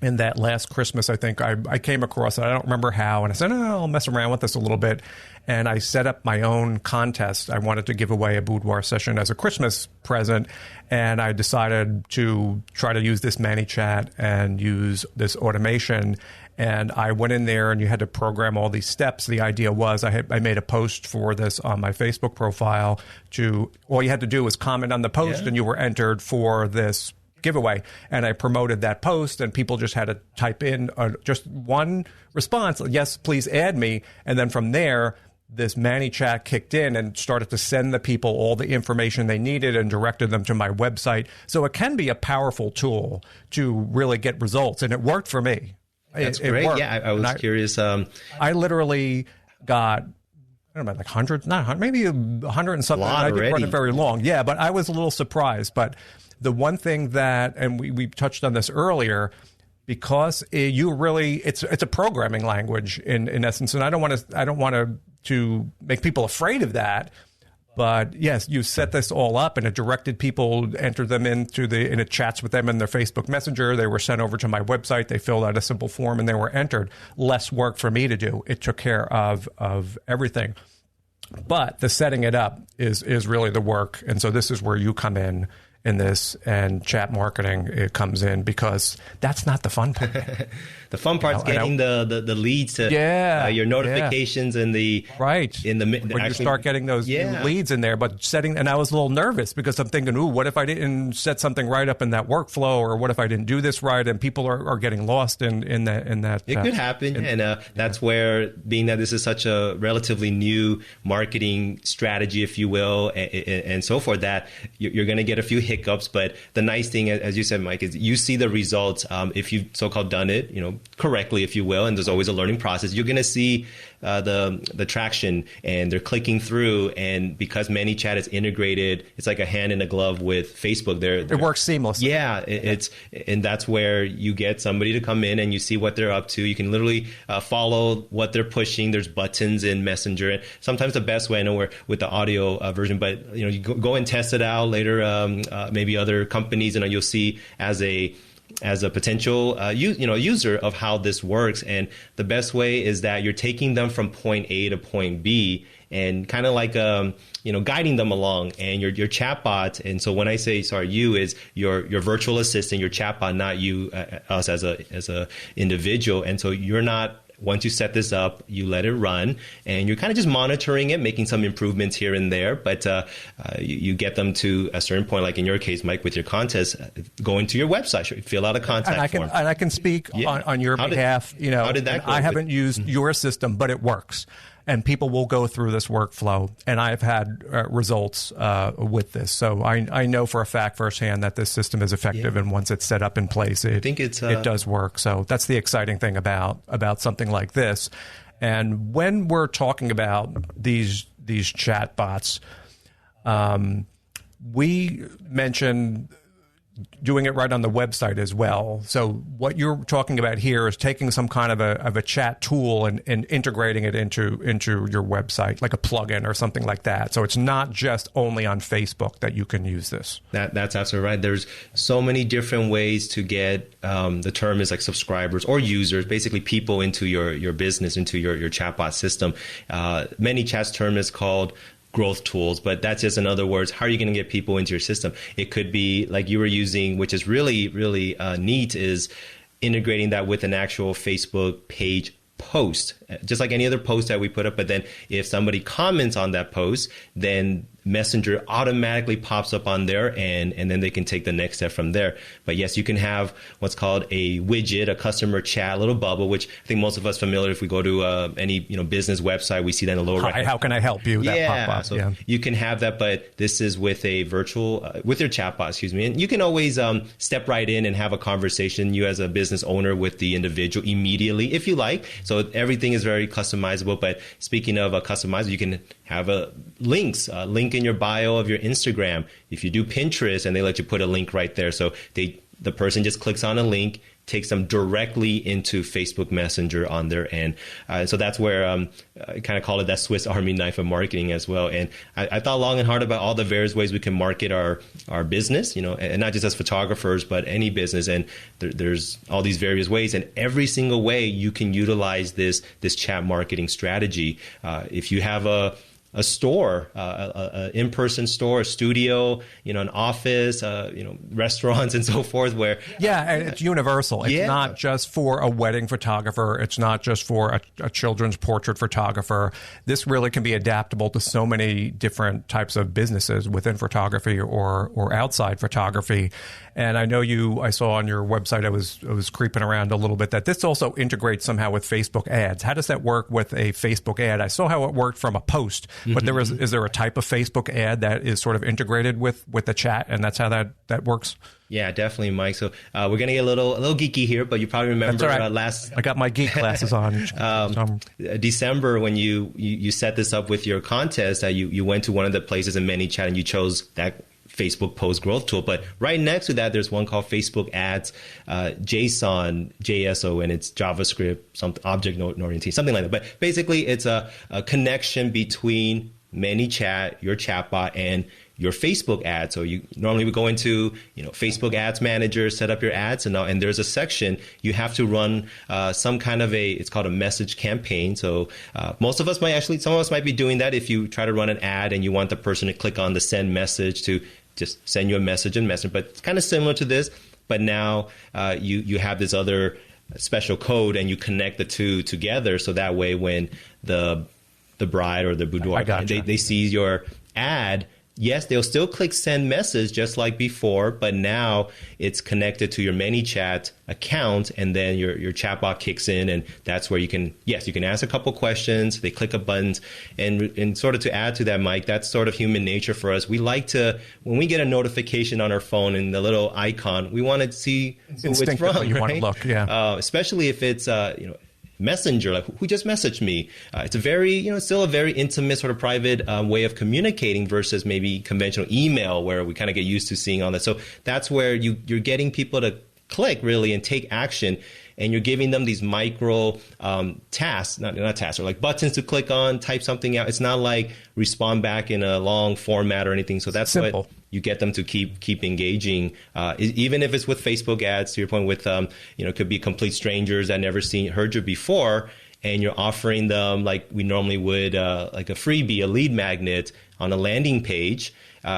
In that last Christmas, I think I came across it. I don't remember how. And I said, I'll mess around with this a little bit. And I set up my own contest. I wanted to give away a boudoir session as a Christmas present. And I decided to try to use this Manychat and use this automation. And I went in there and you had to program all these steps. The idea was I made a post for this on my Facebook profile. All you had to do was comment on the post and you were entered for this giveaway. And I promoted that post, and people just had to type in just one response, yes, please add me. And then from there, this Manychat kicked in and started to send the people all the information they needed and directed them to my website. So it can be a powerful tool to really get results. And it worked for me. That's great. Worked. Yeah, I was curious. I literally got, I don't know, like hundreds, not 100, maybe 100 and something. I didn't run it very long. Yeah, but I was a little surprised. But the one thing that, and we touched on this earlier, because it's a programming language in essence, and I don't want to make people afraid of that. But yes, you set this all up, and it directed people, entered them and it chats with them in their Facebook Messenger. They were sent over to my website. They filled out a simple form and they were entered. Less work for me to do. It took care of everything. But the setting it up is really the work, and so this is where you come in this, and chat marketing, it comes in, because that's not the fun part. The fun part's getting the leads to your notifications and the when you start getting those leads in there. But and I was a little nervous because I'm thinking, what if I didn't set something right up in that workflow, or what if I didn't do this right, and people are getting lost in that. It could happen, and that's where, being that this is such a relatively new marketing strategy, if you will, and so forth, that you're going to get a few hiccups. But the nice thing, as you said, Mike, is you see the results if you've so-called done it, correctly, if you will, and there's always a learning process. You're going to see the traction, and they're clicking through. And because Manychat is integrated, it's like a hand in a glove with Facebook. It works seamlessly. Yeah, and that's where you get somebody to come in and you see what they're up to. You can literally follow what they're pushing. There's buttons in Messenger. And sometimes the best way, I know we're with the audio version, but you go and test it out later. Maybe other companies, and you'll see as a potential user of how this works. And the best way is that you're taking them from point A to point B, and kind of like guiding them along. And your chatbot, and so when I say you, is your virtual assistant, your chatbot, not you, us as a individual. And so you're not. Once you set this up, you let it run, and you're kind of just monitoring it, making some improvements here and there. But you get them to a certain point, like in your case, Mike, with your contest, going to your website, fill out a contact form. And I can speak on your behalf. How did that go? I haven't used your system, but it works. And people will go through this workflow, and I've had results with this. So I know for a fact firsthand that this system is effective, and once it's set up in place, it does work. So that's the exciting thing about something like this. And when we're talking about these chat bots, we mentioned doing it right on the website as well. So what you're talking about here is taking some kind of a chat tool and integrating it into your website, like a plugin or something like that. So it's not just only on Facebook that you can use this. That's absolutely right. There's so many different ways to get the term is like subscribers or users, basically people into your business, into your chatbot system. Manychat's term is called growth tools, but that's just in other words, how are you going to get people into your system? It could be like you were using, which is really, really neat, is integrating that with an actual Facebook page post, just like any other post that we put up. But then if somebody comments on that post, then Messenger automatically pops up on there, and then they can take the next step from there. But yes, you can have what's called a widget, a customer chat, little bubble, which I think most of us familiar. If we go to any business website, we see that in the lower right. How can I help you? That pop up. So you can have that, but this is with a virtual, with your chatbot, excuse me. And you can always step right in and have a conversation, you as a business owner, with the individual immediately if you like. So everything is very customizable. But speaking of customizable, you can have link in your bio of your Instagram. If you do Pinterest, and they let you put a link right there, so the person just clicks on a link, takes them directly into Facebook Messenger on their end. So that's where I kind of call it that Swiss Army knife of marketing as well. And I thought long and hard about all the various ways we can market our business, and not just as photographers, but any business. And there's all these various ways, and every single way you can utilize this chat marketing strategy. If you have a store, an in-person store, a studio, an office, restaurants and so forth, where and it's universal. It's not just for a wedding photographer. It's not just for a children's portrait photographer. This really can be adaptable to so many different types of businesses within photography or outside photography. And I know I saw on your website, I was creeping around a little bit, that this also integrates somehow with Facebook ads. How does that work with a Facebook ad? I saw how it worked from a post, but is there a type of Facebook ad that is sort of integrated with the chat, and that's how that works? Yeah, definitely, Mike. So we're going to get a little geeky here, but you probably remember I got my geek glasses on. December, when you set this up with your contest, you went to one of the places in Manychat and you chose that Facebook post growth tool. But right next to that, there's one called Facebook Ads, JSON, JSO, and it's JavaScript, some object orientation, something like that. But basically, it's a connection between Manychat, your chatbot, and your Facebook ad. So you normally would go into Facebook Ads Manager, set up your ads, and there's a section you have to run some kind of it's called a message campaign. So some of us might be doing that if you try to run an ad and you want the person to click on the send message to just send you a message and message. But it's kind of similar to this, but now you have this other special code and you connect the two together. So that way when the bride or the boudoir, they see your ad, yes, they'll still click send message just like before, but now it's connected to your Manychat account, and then your chatbot kicks in, and that's where you can ask a couple questions, they click a button, and sort of to add to that, Mike, that's sort of human nature for us. We like to, when we get a notification on our phone and the little icon, we want to see who it's from, you want to look, especially if it's Messenger, like who just messaged me. It's a very, still a very intimate sort of private way of communicating versus maybe conventional email where we kind of get used to seeing all that. So that's where you're getting people to click really and take action, and you're giving them these micro tasks, not tasks, or like buttons to click on, type something out. It's not like respond back in a long format or anything. So that's simple. What you get them to keep engaging, even if it's with Facebook ads, to your point with, it could be complete strangers that never heard you before, and you're offering them like we normally would, like a freebie, a lead magnet on a landing page.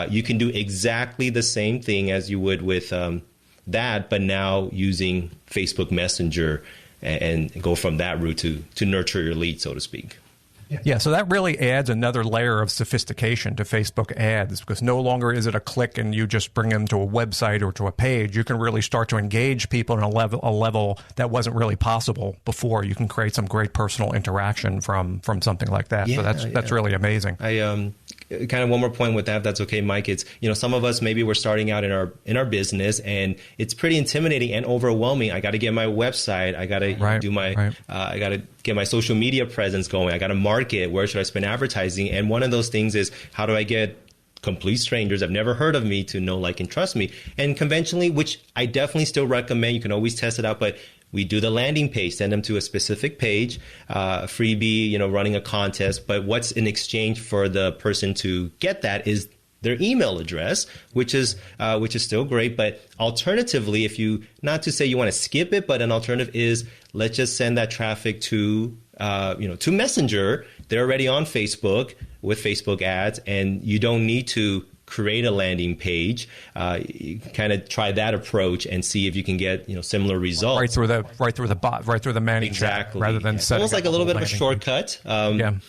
You can do exactly the same thing as you would with that, but now using Facebook Messenger and go from that route to nurture your lead, so to speak. Yeah, so that really adds another layer of sophistication to Facebook ads, because no longer is it a click and you just bring them to a website or to a page. You can really start to engage people in a level that wasn't really possible before. You can create some great personal interaction from something like that. Yeah, so that's really amazing. Kind of one more point with that, if that's okay, Mike. It's, some of us, maybe we're starting out in our business, and it's pretty intimidating and overwhelming. I got to get my website. I got to do my, I got to get my social media presence going. I got to market. Where should I spend advertising? And one of those things is, how do I get complete strangers have never heard of me to know, like, and trust me. And conventionally, which I definitely still recommend, you can always test it out, but we do the landing page, send them to a specific page, freebie, running a contest. But what's in exchange for the person to get that is their email address, which is still great. But alternatively, if you, not to say you want to skip it, but an alternative is, let's just send that traffic to Messenger. They're already on Facebook with Facebook ads, and you don't need to create a landing page. You kind of try that approach and see if you can get similar results right through the Manychat, exactly, rather than setting almost like a little bit of a shortcut. And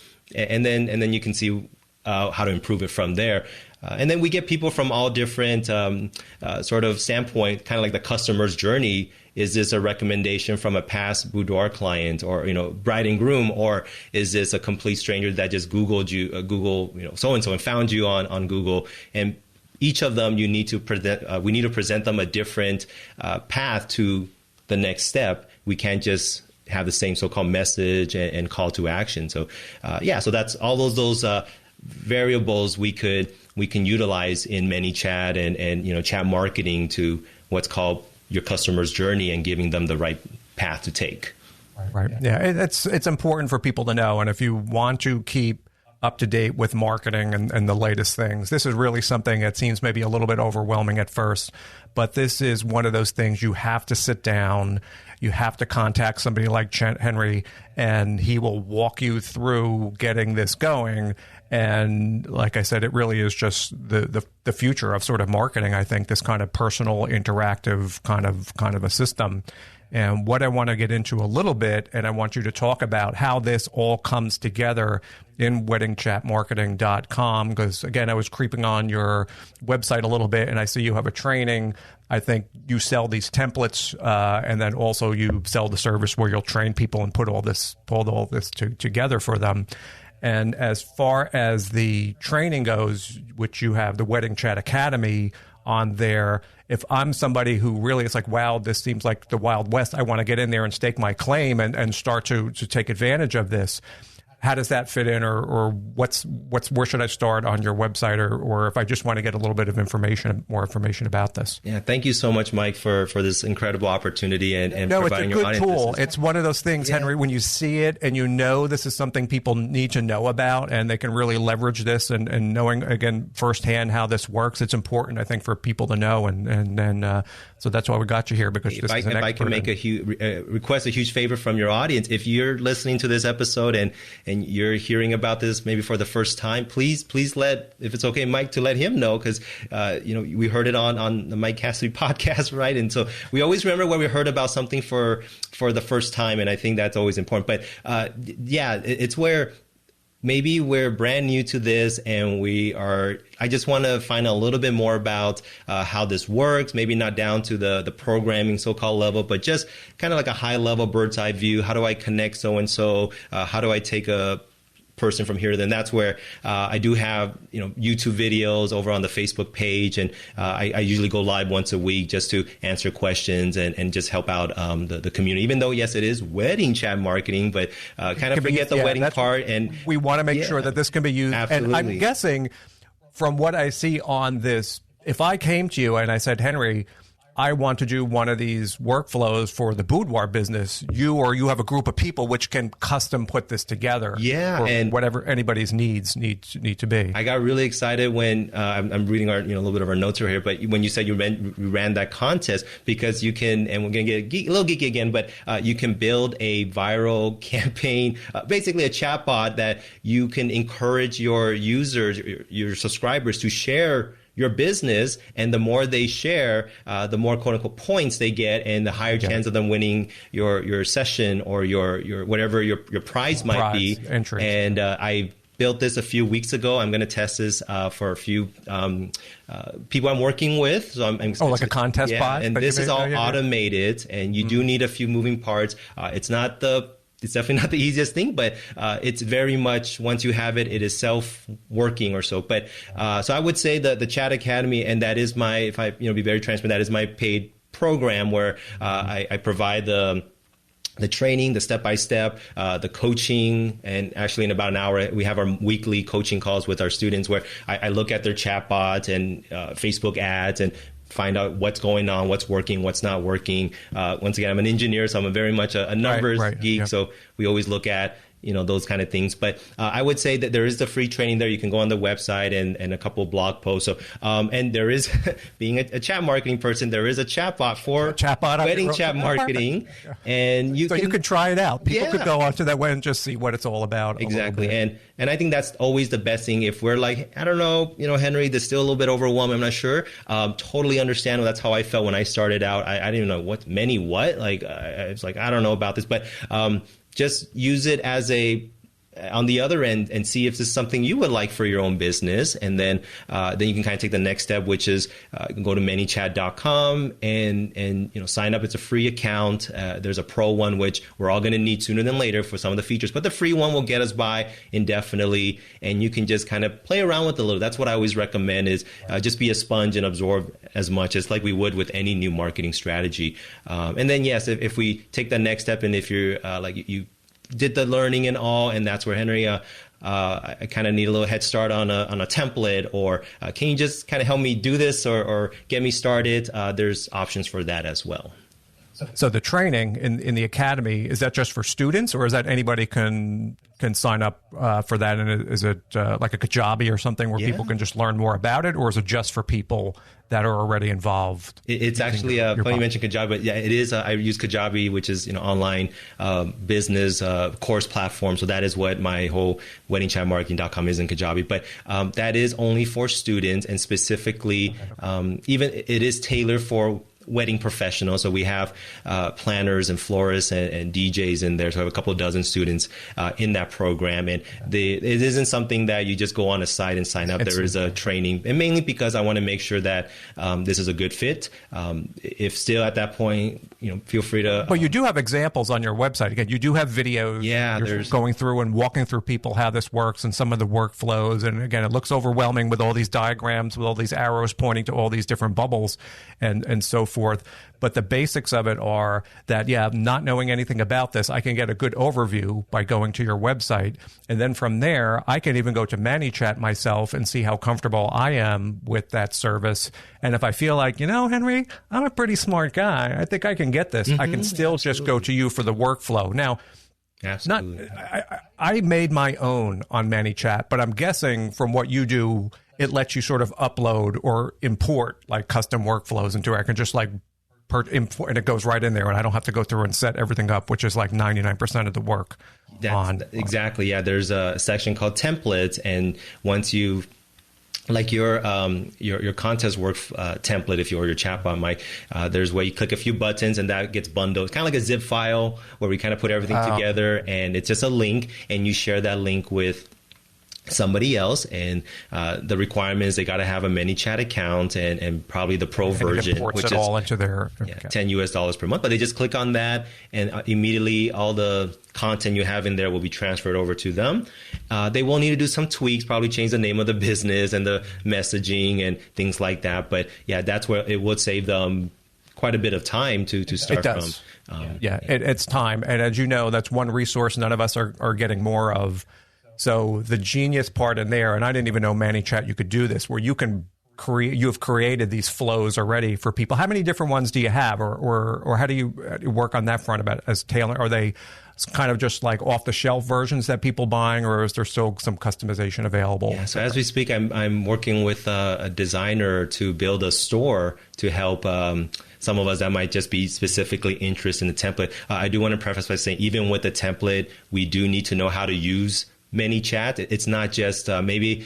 then you can see how to improve it from there. And then we get people from all different sort of standpoint, kind of like the customer's journey. Is this a recommendation from a past boudoir client, or bride and groom, or is this a complete stranger that just Googled you, Google so and so, and found you on Google? And each of them, you need to present. We need to present them a different path to the next step. We can't just have the same so-called message and call to action. So so that's all those variables we can utilize in Manychat and chat marketing to what's called your customer's journey and giving them the right path to take. Right. Yeah, it's important for people to know. And if you want to keep up to date with marketing and the latest things, this is really something that seems maybe a little bit overwhelming at first. But this is one of those things you have to sit down. You have to contact somebody like Chen Henry, and he will walk you through getting this going. And like I said, it really is just the future of sort of marketing. I think this kind of personal, interactive kind of a system. And what I want to get into a little bit, and I want you to talk about how this all comes together in weddingchatmarketing.com, because again, I was creeping on your website a little bit, and I see you have a training. I think you sell these templates, and then also you sell the service where you'll train people and put all this together for them. And as far as the training goes, which you have the Wedding Chat Academy on there, if I'm somebody who really is like, wow, this seems like the Wild West, I want to get in there and stake my claim and start to take advantage of this. How does that fit in, or where should I start on your website, or if I just want to get a little bit of more information about this? Yeah, thank you so much, Mike, for this incredible opportunity and providing your audience. No, it's a good tool. It's one of those things, Henry, when you see it and this is something people need to know about, and they can really leverage this, and knowing, again, firsthand how this works, it's important, I think, for people to know. And then so that's why we got you here, because this is an expert. If I can make request a huge favor from your audience, if you're listening to this episode and you're hearing about this maybe for the first time, please let, if it's okay, Mike, to let him know, because we heard it on the Mike Cassidy podcast, right? And so we always remember when we heard about something for the first time, and I think that's always important. But it's where maybe we're brand new to this, and I just want to find out a little bit more about how this works, maybe not down to the programming so-called level, but just kind of like a high-level bird's eye view. How do I connect so-and-so? How do I take a person from here to there? And that's where I do have YouTube videos over on the Facebook page, and I usually go live once a week just to answer questions and just help out the community. Even though, yes, it is wedding chat marketing, but kind of forget the wedding part. And we want to make sure that this can be used. Absolutely. And I'm guessing from what I see on this, if I came to you and I said, Henry, I want to do one of these workflows for the boudoir business, you have a group of people which can custom put this together. Yeah, and whatever anybody's needs need to be. I got really excited when I'm reading our a little bit of our notes here, but when you said you ran that contest, because you can, and we're gonna get a little geeky again, but you can build a viral campaign, basically a chatbot that you can encourage your users, your subscribers, to share your business, and the more they share, the more quote unquote points they get, and the higher chance of them winning your session or your whatever your prize might be. Entry. And I built this a few weeks ago. I'm going to test this for a few people I'm working with. So I'm like a contest bot. And this is all automated, and you do need a few moving parts. It's definitely not the easiest thing, but it's very much, once you have it, it is self-working or so. But so I would say that the Chat Academy, and that is my, if I be very transparent, that is my paid program where I provide the the training, the step-by-step, the coaching, and actually in about an hour, we have our weekly coaching calls with our students where I look at their chatbot and Facebook ads and find out what's going on, what's working, what's not working. Once again, I'm an engineer, so I'm very much a numbers geek. Yeah. So we always look at those kind of things. But I would say that there is the free training there. You can go on the website and a couple of blog posts. So, and there is, being a chat marketing person, there is a chatbot for wedding chat marketing. And you can try it out. People could go onto that web and just see what it's all about. Exactly. And I think that's always the best thing. If we're like, I don't know, Henry, that's still a little bit overwhelming, I'm not sure. Totally understandable. That's how I felt when I started out. I didn't even know what. Like, I was like, I don't know about this. But just use it as on the other end and see if this is something you would like for your own business. And then you can kind of take the next step, which is you can go to Manychat.com and sign up. It's a free account. There's a pro one, which we're all going to need sooner than later for some of the features. But the free one will get us by indefinitely. And you can just kind of play around with it a little. That's what I always recommend is just be a sponge and absorb as much as like we would with any new marketing strategy. And then, yes, if we take the next step and if you're you did the learning and all, and that's where Henry, I kind of need a little head start on a template, or can you just kind of help me do this or get me started? There's options for that as well. So the training in the academy, is that just for students, or is that anybody can sign up for that? And is it like a Kajabi or something where people can just learn more about it, or is it just for people that are already involved? It's actually funny you mentioned Kajabi, but yeah, it is. I use Kajabi, which is online business course platform. So that is what my whole weddingchatmarketing.com is in Kajabi. But that is only for students, and specifically, even it is tailored for wedding professionals. So we have planners and florists and DJs in there. So I have a couple of dozen students in that program. And it isn't something that you just go on a site and sign up. There is a training, and mainly because I want to make sure that this is a good fit. If still at that point, feel free to. But you do have examples on your website. Again, you do have videos. Yeah, there's going through and walking through people how this works and some of the workflows. And again, it looks overwhelming with all these diagrams, with all these arrows pointing to all these different bubbles and so forth. But the basics of it are that, not knowing anything about this, I can get a good overview by going to your website. And then from there, I can even go to Manychat myself and see how comfortable I am with that service. And if I feel like, Henry, I'm a pretty smart guy, I think I can get this. I can still just go to you for the workflow. Now, absolutely. I made my own on Manychat, but I'm guessing from what you do, it lets you sort of upload or import like custom workflows into it. I can just import, and it goes right in there, and I don't have to go through and set everything up, which is like 99% of the work. Exactly. Yeah. There's a section called templates, and once you like your contest work template, if you're your chatbot, Mike, there's where you click a few buttons and that gets bundled. It's kind of like a zip file where we kind of put everything together, and it's just a link, and you share that link with somebody else, and the requirement is they got to have a Manychat account and probably the pro version, which is all into their $10 per month. But they just click on that, and immediately all the content you have in there will be transferred over to them. They will need to do some tweaks, probably change the name of the business and the messaging and things like that. But yeah, that's where it would save them quite a bit of time to start from. It's time, and as you know, that's one resource none of us are getting more of. So the genius part in there, and I didn't even know Manychat you could do this, where you can you have created these flows already for people. How many different ones do you have, or how do you work on that front about as tailor? Are they kind of just like off the shelf versions that people buying, or is there still some customization available? Yeah, so as we speak, I'm working with a designer to build a store to help some of us that might just be specifically interested in the template. I do want to preface by saying, even with the template, we do need to know how to use Manychat. It's not just maybe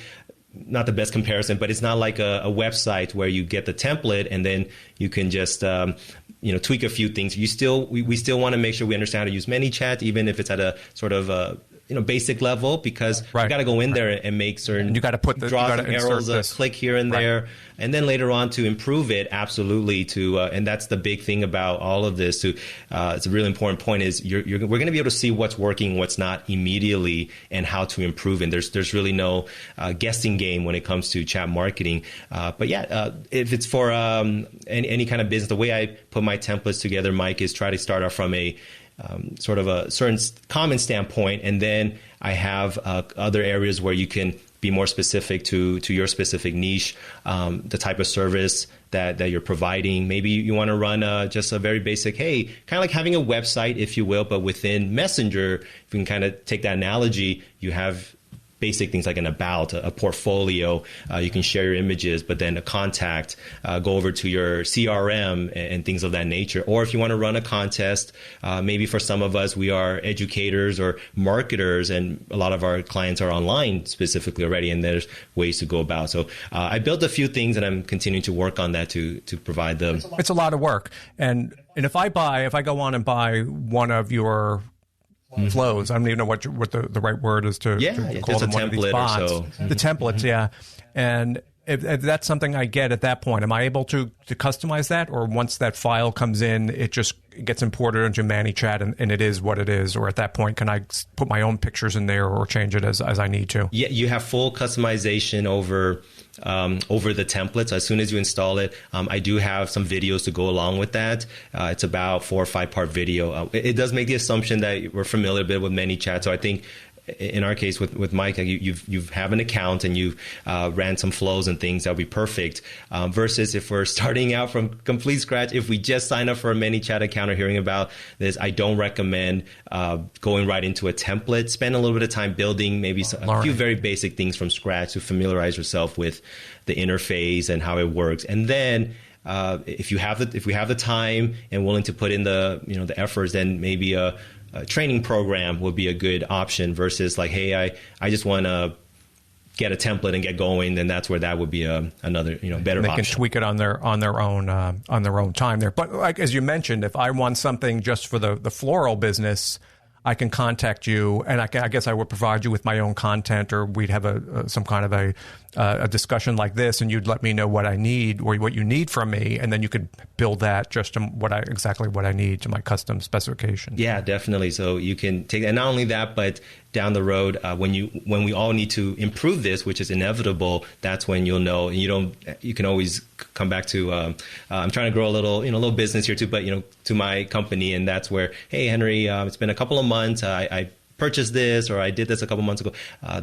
not the best comparison, but it's not like a website where you get the template and then you can just tweak a few things. We still want to make sure we understand how to use Manychat, even if it's at a sort of basic level, because you got to go in there and make certain. You got to put draws and arrows, click here and there, and then later on to improve it. Absolutely, and that's the big thing about all of this. It's a really important point. Is we're going to be able to see what's working, what's not immediately, and how to improve. And there's really no guessing game when it comes to chat marketing. But if it's for any kind of business, the way I put my templates together, Mike, is try to start off from a sort of a certain common standpoint, and then I have other areas where you can be more specific to your specific niche, the type of service that you're providing. Maybe you want to run just a very basic, hey, kind of like having a website, if you will, but within Messenger, if you can kind of take that analogy, you have basic things like an about, a portfolio. You can share your images, but then a contact, go over to your CRM and things of that nature. Or if you want to run a contest, maybe for some of us, we are educators or marketers, and a lot of our clients are online specifically already, and there's ways to go about. So I built a few things, and I'm continuing to work on that to provide them. It's a lot of work. And if I go on and buy one of your flows. I don't even know what the right word is to call them one of these bots. So. The templates, yeah. And if that's something I get at that point, am I able to customize that? Or once that file comes in, it just gets imported into Manychat and it is what it is? Or at that point, can I put my own pictures in there or change it as I need to? Yeah, you have full customization over the templates. As soon as you install it, I do have some videos to go along with that. It's about 4 or 5 part video. It does make the assumption that we're familiar a bit with Manychat. So I think in our case with Mike, you have an account and you've ran some flows and things, that would be perfect. Versus if we're starting out from complete scratch, if we just sign up for a Manychat account or hearing about this, I don't recommend going right into a template. Spend a little bit of time building maybe a few very basic things from scratch to familiarize yourself with the interface and how it works. And then if we have the time and willing to put in the efforts, then maybe a training program would be a good option versus like, hey, I just want to get a template and get going. Then that's where that would be another better option. They can tweak it on their own time there. But like as you mentioned, if I want something just for the floral business, I can contact you, and I guess I would provide you with my own content, or we'd have some kind of a discussion like this, and you'd let me know what I need or what you need from me, and then you could build that just to exactly what I need to my custom specification. Yeah, definitely. So you can take, and not only that, but down the road, when we all need to improve this, which is inevitable, that's when you'll know. And you can always come back to. I'm trying to grow a little business here too, but to my company, and that's where, hey, Henry, it's been a couple of months. I purchased this, or I did this a couple months ago.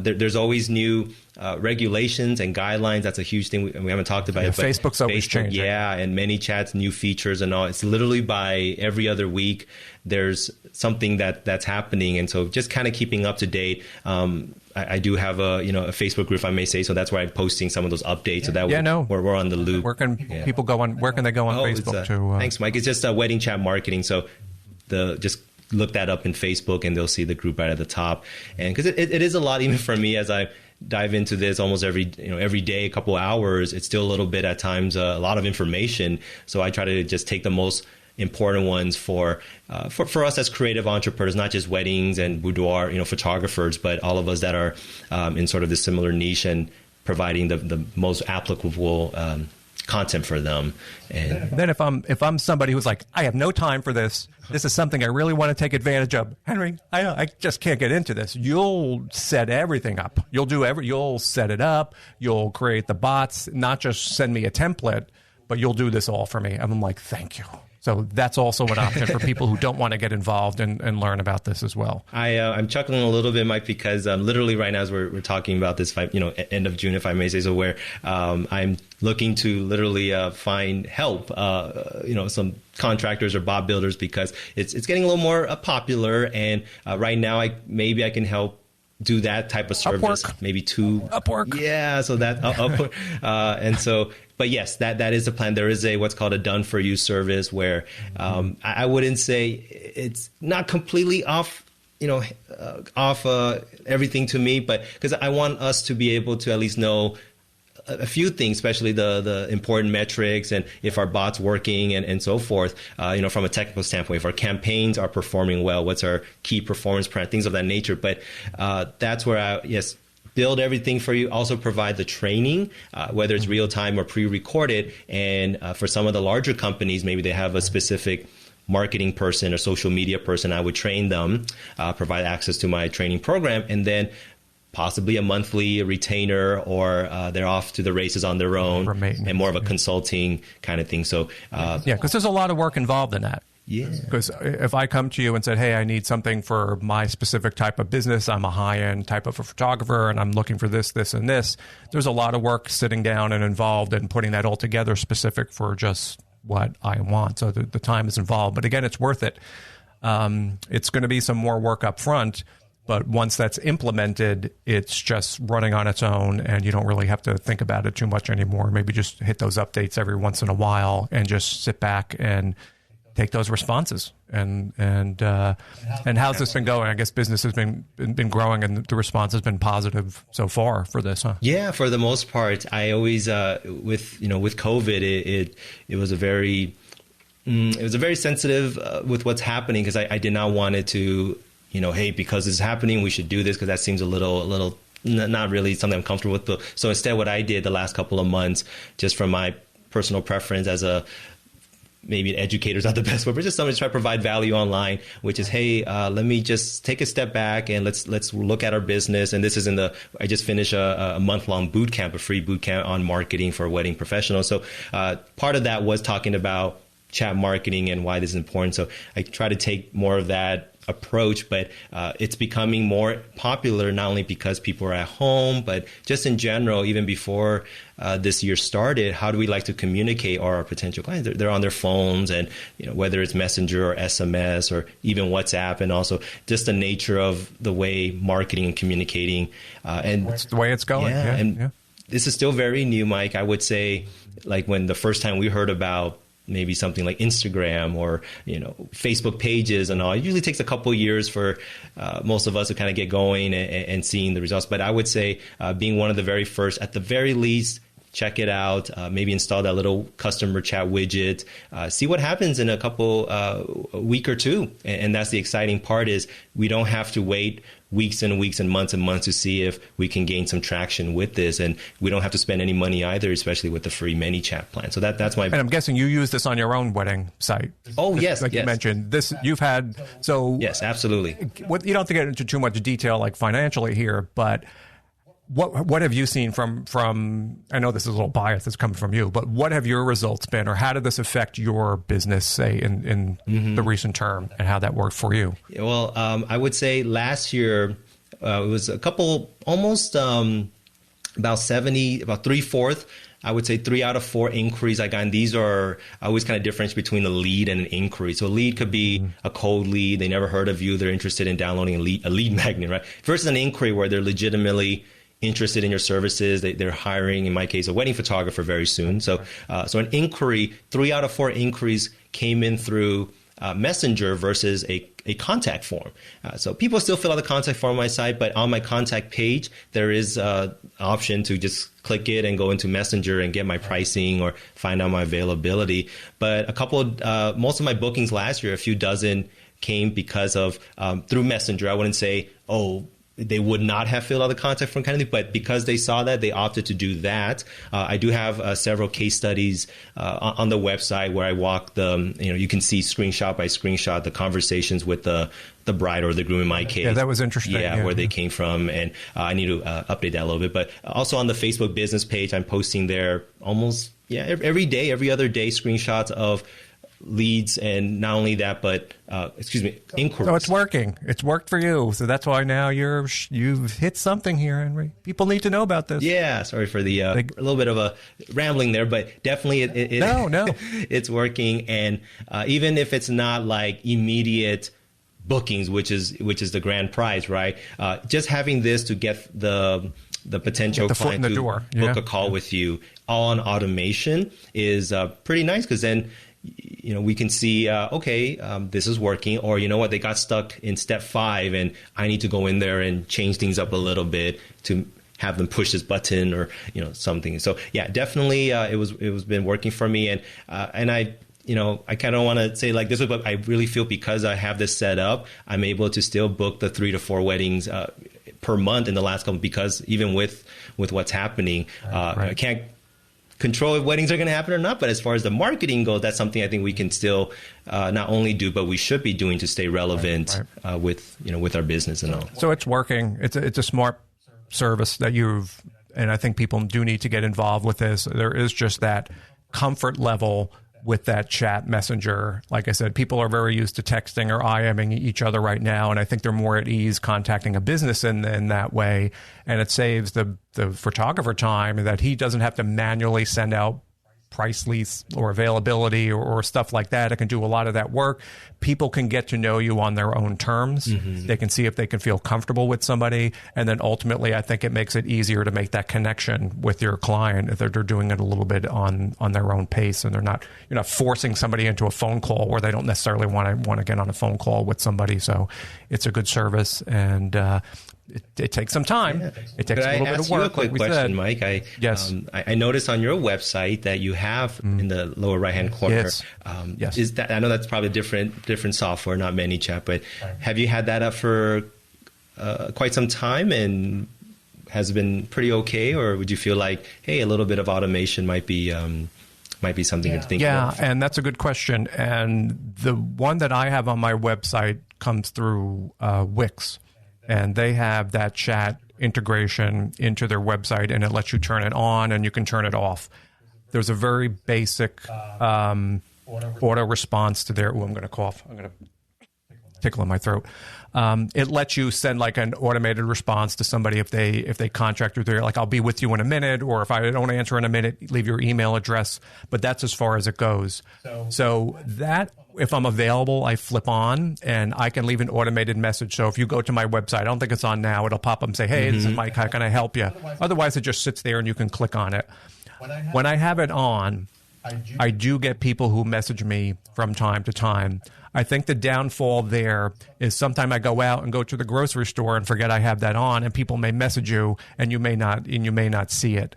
There's always new regulations and guidelines. That's a huge thing. We haven't talked about it. But Facebook's always changing. Yeah, and Manychat's new features and all. It's literally by every other week there's something that's happening, and so just kind of keeping up to date. I do have a Facebook group, if I may say, so that's where I'm posting some of those updates, so that we're on the loop. Where can people go on? Where can they go on Facebook to? Thanks, Mike. It's just Wedding Chat Marketing. So just look that up in Facebook, and they'll see the group right at the top. And because it is a lot, even for me, as I dive into this almost every day, a couple of hours, it's still a little bit at times a lot of information. So I try to just take the most important ones for us as creative entrepreneurs, not just weddings and boudoir photographers, but all of us that are in sort of this similar niche and providing the most applicable content for them. And then if I'm somebody who's like, I have no time for this, this is something I really want to take advantage of, Henry, I just can't get into this. You'll set everything up. You'll set it up. You'll create the bots, not just send me a template, but you'll do this all for me. And I'm like, thank you. So that's also an option for people who don't want to get involved and learn about this as well. I'm chuckling a little bit, Mike, because literally right now as we're talking about this, end of June, if I may say so, where I'm looking to literally find help, some contractors or bot builders, because it's getting a little more popular. And right now, I can help do that type of service. Upwork. Maybe Upwork. Yeah, so that Upwork. And so, but yes, that is the plan. There is what's called a done for you service where I wouldn't say it's not completely off everything to me, but because I want us to be able to at least know a few things, especially the important metrics and if our bot's working and so forth, from a technical standpoint, if our campaigns are performing well, what's our key performance parameters, things of that nature. But that's where build everything for you, also provide the training, whether it's real time or pre-recorded. And for some of the larger companies, maybe they have a specific marketing person or social media person. I would train them, provide access to my training program, and then possibly a monthly retainer, or they're off to the races on their own and more of a consulting kind of thing. So because there's a lot of work involved in that. Yeah. Because if I come to you and said, hey, I need something for my specific type of business, I'm a high-end type of a photographer, and I'm looking for this, this, and this, there's a lot of work sitting down and involved in putting that all together specific for just what I want. So the time is involved. But again, it's worth it. It's going to be some more work up front, but once that's implemented, it's just running on its own, and you don't really have to think about it too much anymore. Maybe just hit those updates every once in a while and just sit back and take those responses. And how's this been going? I guess business has been growing, and the response has been positive so far for this, huh? Yeah, for the most part. I always with COVID, it was a very sensitive with what's happening, because I did not want it to, hey, because this is happening, we should do this, because that seems a little not really something I'm comfortable with. But so instead, what I did the last couple of months, just from my personal preference as maybe an educator is not the best word, but just someone to try to provide value online, which is, hey, let me just take a step back and let's look at our business. And this is I just finished a month-long boot camp, a free boot camp on marketing for wedding professionals. So part of that was talking about chat marketing and why this is important. So I try to take more of that approach, but it's becoming more popular, not only because people are at home, but just in general, even before this year started, how do we like to communicate our potential clients? They're on their phones, and whether it's Messenger or SMS or even WhatsApp, and also just the nature of the way marketing and communicating. And it's the way it's going. Yeah. This is still very new, Mike. I would say, like when the first time we heard about maybe something like Instagram or Facebook pages and all, it usually takes a couple of years for most of us to kind of get going and seeing the results. But I would say being one of the very first, at the very least, check it out, maybe install that little customer chat widget, see what happens in a a week or two. And that's the exciting part, is we don't have to wait weeks and weeks and months to see if we can gain some traction with this. And we don't have to spend any money either, especially with the free Manychat plan. So that's my... And I'm guessing you use this on your own wedding site. Oh, yes. Like you mentioned, this you've had... So yes, absolutely. You don't have to get into too much detail, like financially here, but what have you seen from I know this is a little biased that's coming from you, but what have your results been, or how did this affect your business, say, in the recent term, and how that worked for you? Well, I would say last year it was a couple, almost about 3/4. I would say 3 out of 4 inquiries I got, and these are, I always kind of differentiate between a lead and an inquiry. So a lead could be a cold lead. They never heard of you. They're interested in downloading a lead magnet, right? Versus an inquiry where they're legitimately interested in your services. They're hiring, in my case, a wedding photographer very soon. So an inquiry, 3 out of 4 inquiries came in through Messenger versus a contact form. So people still fill out the contact form on my site, but on my contact page, there is an option to just click it and go into Messenger and get my pricing or find out my availability. But most of my bookings last year, a few dozen, came because of through Messenger. I wouldn't say, they would not have filled out the contact form kind of thing, but because they saw that, they opted to do that. I do have several case studies on the website where I walk them. You can see screenshot by screenshot the conversations with the bride or the groom, in my case. Yeah, that was interesting. Yeah, where they came from, and I need to update that a little bit. But also on the Facebook business page, I'm posting there almost every day, every other day, screenshots of leads, and not only that, but inquiries. So it's working. It's worked for you. So that's why now you've hit something here, Henry. People need to know about this. Yeah, sorry for the a little bit of a rambling there, but definitely no, it's working. And even if it's not like immediate bookings, which is the grand prize, right? Just having this to get the potential client to book a call with you all on automation is pretty nice, because then we can see, this is working, or they got stuck in step 5 and I need to go in there and change things up a little bit to have them push this button or, something. So yeah, definitely it was been working for me. And I kind of want to say like this, but I really feel because I have this set up, I'm able to still book the 3 to 4 weddings per month in the last couple, because even with what's happening, I can't control if weddings are going to happen or not. But as far as the marketing goes, that's something I think we can still not only do, but we should be doing to stay relevant with our business and all. So it's working. It's a smart service that and I think people do need to get involved with this. There is just that comfort level with that chat messenger. Like I said, people are very used to texting or IMing each other right now, and I think they're more at ease contacting a business in that way, and it saves the photographer time that he doesn't have to manually send out price lists or availability or stuff like that. It can do a lot of that work. People can get to know you on their own terms. Mm-hmm. They can see if they can feel comfortable with somebody. And then ultimately, I think it makes it easier to make that connection with your client if they're doing it a little bit on their own pace, and you're not forcing somebody into a phone call where they don't necessarily want to get on a phone call with somebody. So it's a good service, and it takes some time. Yeah. It takes a little bit of work. You a quick question, Mike? Yes. I noticed on your website that you have in the lower right-hand corner. Yes. Yes. Is that, I know that's probably different software, not Manychat, but have you had that up for quite some time, and has it been pretty okay, or would you feel like, hey, a little bit of automation might be something to think about? Yeah, and that's a good question. And the one that I have on my website comes through Wix. And they have that chat integration into their website, and it lets you turn it on and you can turn it off. There's a very basic auto response to their... Oh, I'm going to cough. I'm going to tickle in my throat. It lets you send like an automated response to somebody if they contract with you. Like, I'll be with you in a minute, or if I don't answer in a minute, leave your email address. But that's as far as it goes. So that... If I'm available, I flip on, and I can leave an automated message. So if you go to my website, I don't think it's on now, it'll pop up and say, hey, this is Mike, how can I help you? Otherwise, it just sits there and you can click on it. When I have it on, I do get people who message me from time to time. I think the downfall there is sometimes I go out and go to the grocery store and forget I have that on, and people may message you, and you may not see it.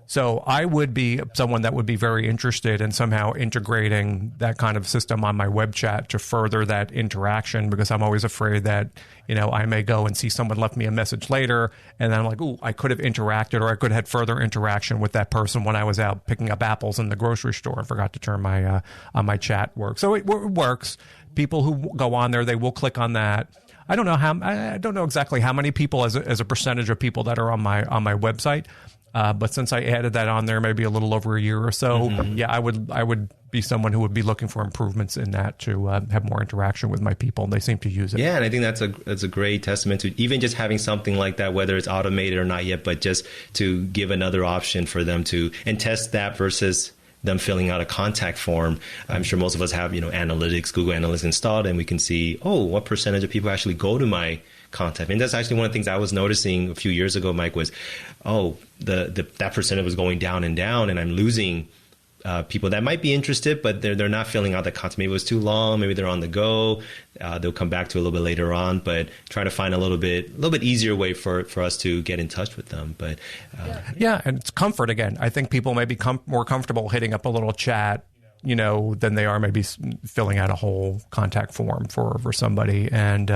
So I would be someone that would be very interested in somehow integrating that kind of system on my web chat to further that interaction, because I'm always afraid that, I may go and see someone left me a message later, and then I'm like, ooh, I could have interacted, or I could have had further interaction with that person when I was out picking up apples in the grocery store and forgot to turn my on my chat work. So it works. People who go on there, they will click on that. I don't know exactly how many people as a percentage of people that are on my website. But since I added that on there maybe a little over a year or so, yeah, I would be someone who would be looking for improvements in that to have more interaction with my people, and they seem to use it. Yeah, and I think that's a great testament to even just having something like that, whether it's automated or not yet, but just to give another option for them to and test that versus them filling out a contact form. I'm sure most of us have, analytics, Google Analytics installed, and we can see, what percentage of people actually go to my contact. And that's actually one of the things I was noticing a few years ago, Mike, was, that percentage was going down and down, and I'm losing people that might be interested, but they're not filling out the content. Maybe it was too long. Maybe they're on the go. They'll come back to it a little bit later on, but try to find a little bit easier way for us to get in touch with them. But yeah, and it's comfort again. I think people may be more comfortable hitting up a little chat, than they are maybe filling out a whole contact form for somebody. And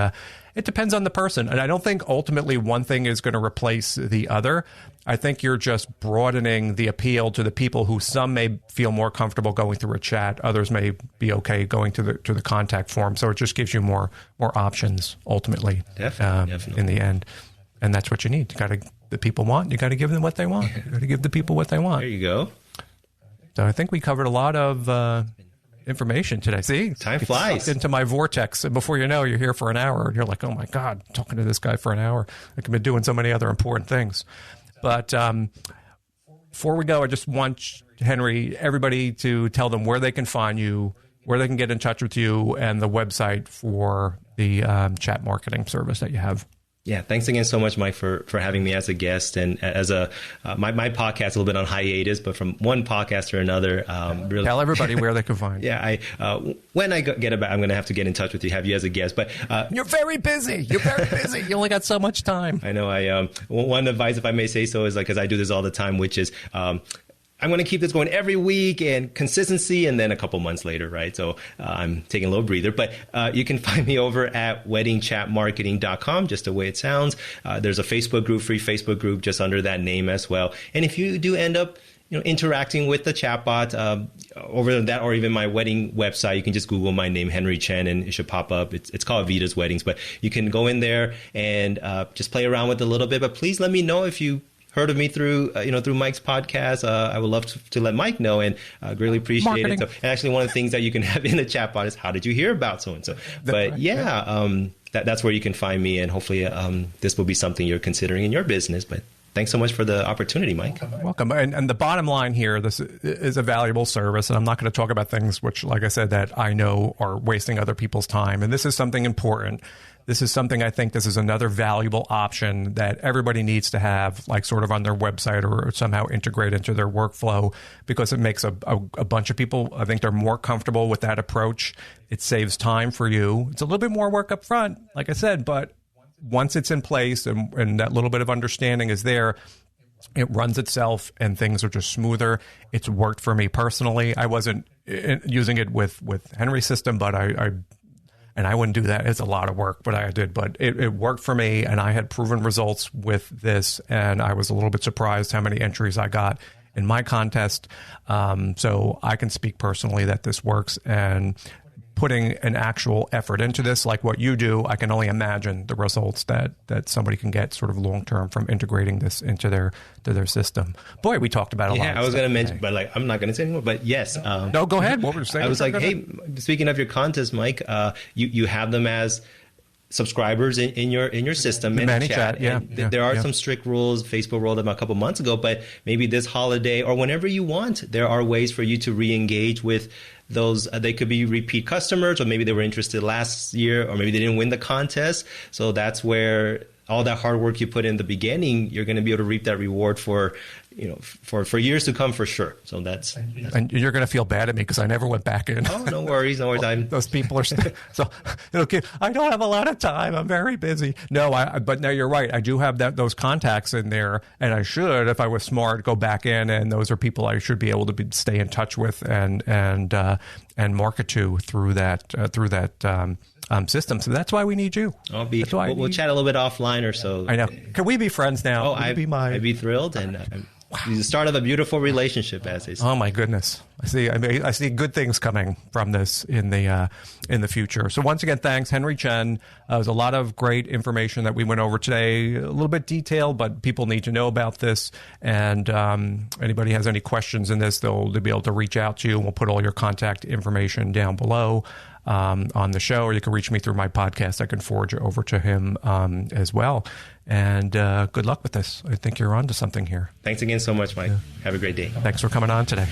it depends on the person. And I don't think ultimately one thing is going to replace the other. I think you're just broadening the appeal to the people who some may feel more comfortable going through a chat. Others may be okay going to the contact form. So it just gives you more options ultimately. Definitely. In the end. And that's what you need. The people want. You got to give them what they want. You got to give the people what they want. There you go. So I think we covered a lot of information today. See? Time flies. Into my vortex. And before you know, you're here for an hour. And you're like, oh, my God, talking to this guy for an hour. I could be doing so many other important things. But before we go, I just want, Henry, everybody to tell them where they can find you, where they can get in touch with you, and the website for the chat marketing service that you have. Yeah, thanks again so much, Mike, for having me as a guest and as my podcast is a little bit on hiatus, but from one podcast to another. Really, tell everybody where they can find you. Yeah, when I get about, I'm going to have to get in touch with you, have you as a guest. But you're very busy. You're very busy. You only got so much time. I know. One advice, if I may say so, is because I do this all the time, which is. I'm going to keep this going every week and consistency, and then a couple months later, right? So I'm taking a little breather. But you can find me over at weddingchatmarketing.com, just the way it sounds. There's a Facebook group, free Facebook group, just under that name as well. And if you do end up interacting with the chatbot over that, or even my wedding website, you can just Google my name, Henry Chen, and it should pop up. It's called Vita's Weddings, but you can go in there and just play around with it a little bit. But please let me know if you heard of me through through Mike's podcast, I would love to let Mike know, and greatly appreciate Marketing. it. So, and actually, one of the things that you can have in the chatbot is, how did you hear about so and so? But that's where you can find me, and hopefully this will be something you're considering in your business. But thanks so much for the opportunity, Mike. Welcome. And the bottom line here, this is a valuable service, and I'm not going to talk about things which, like I said, that I know are wasting other people's time. And this is something important. This is something I think this is another valuable option that everybody needs to have, like sort of on their website or somehow integrate into their workflow, because it makes a bunch of people, I think they're more comfortable with that approach. It saves time for you. It's a little bit more work up front, like I said, but once it's in place and that little bit of understanding is there, it runs itself and things are just smoother. It's worked for me personally. I wasn't using it with Henry's system, but I wouldn't do that. It's a lot of work, but I did. But it worked for me, and I had proven results with this, and I was a little bit surprised how many entries I got in my contest. So I can speak personally that this works, and putting an actual effort into this, like what you do, I can only imagine the results that somebody can get sort of long term from integrating this into their system. Boy, we talked about a lot. Yeah, I was going to mention, but I'm not going to say anymore. But yes, no, go ahead. What were you saying? I was like, hey, speaking of your contest, Mike, you have them as subscribers in your system, Manychat. There are some strict rules. Facebook rolled them a couple months ago, but maybe this holiday or whenever you want, there are ways for you to re-engage with those. They could be repeat customers, or maybe they were interested last year, or maybe they didn't win the contest. So that's where all that hard work you put in the beginning, you're going to be able to reap that reward for years to come, for sure. So that's and you're going to feel bad at me because I never went back in. Oh, no worries. Those people are so okay. I don't have a lot of time. I'm very busy. No, but no, you're right. I do have those contacts in there, and I should, if I was smart, go back in, and those are people I should be able to stay in touch with and market to through that system. So that's why we need you. We'll chat a little bit offline or so. I know. Can we be friends now? Oh, I'd be thrilled, and it's the start of a beautiful relationship, as they say. Oh my goodness! I see good things coming from this in the future. So once again, thanks, Henry Chen. There's a lot of great information that we went over today. A little bit detailed, but people need to know about this. And anybody has any questions in this, they'll be able to reach out to you. And we'll put all your contact information down below on the show, or you can reach me through my podcast. I can forward you over to him as well. And good luck with this. I think you're on to something here. Thanks again so much, Mike. Have a great day. Thanks for coming on today.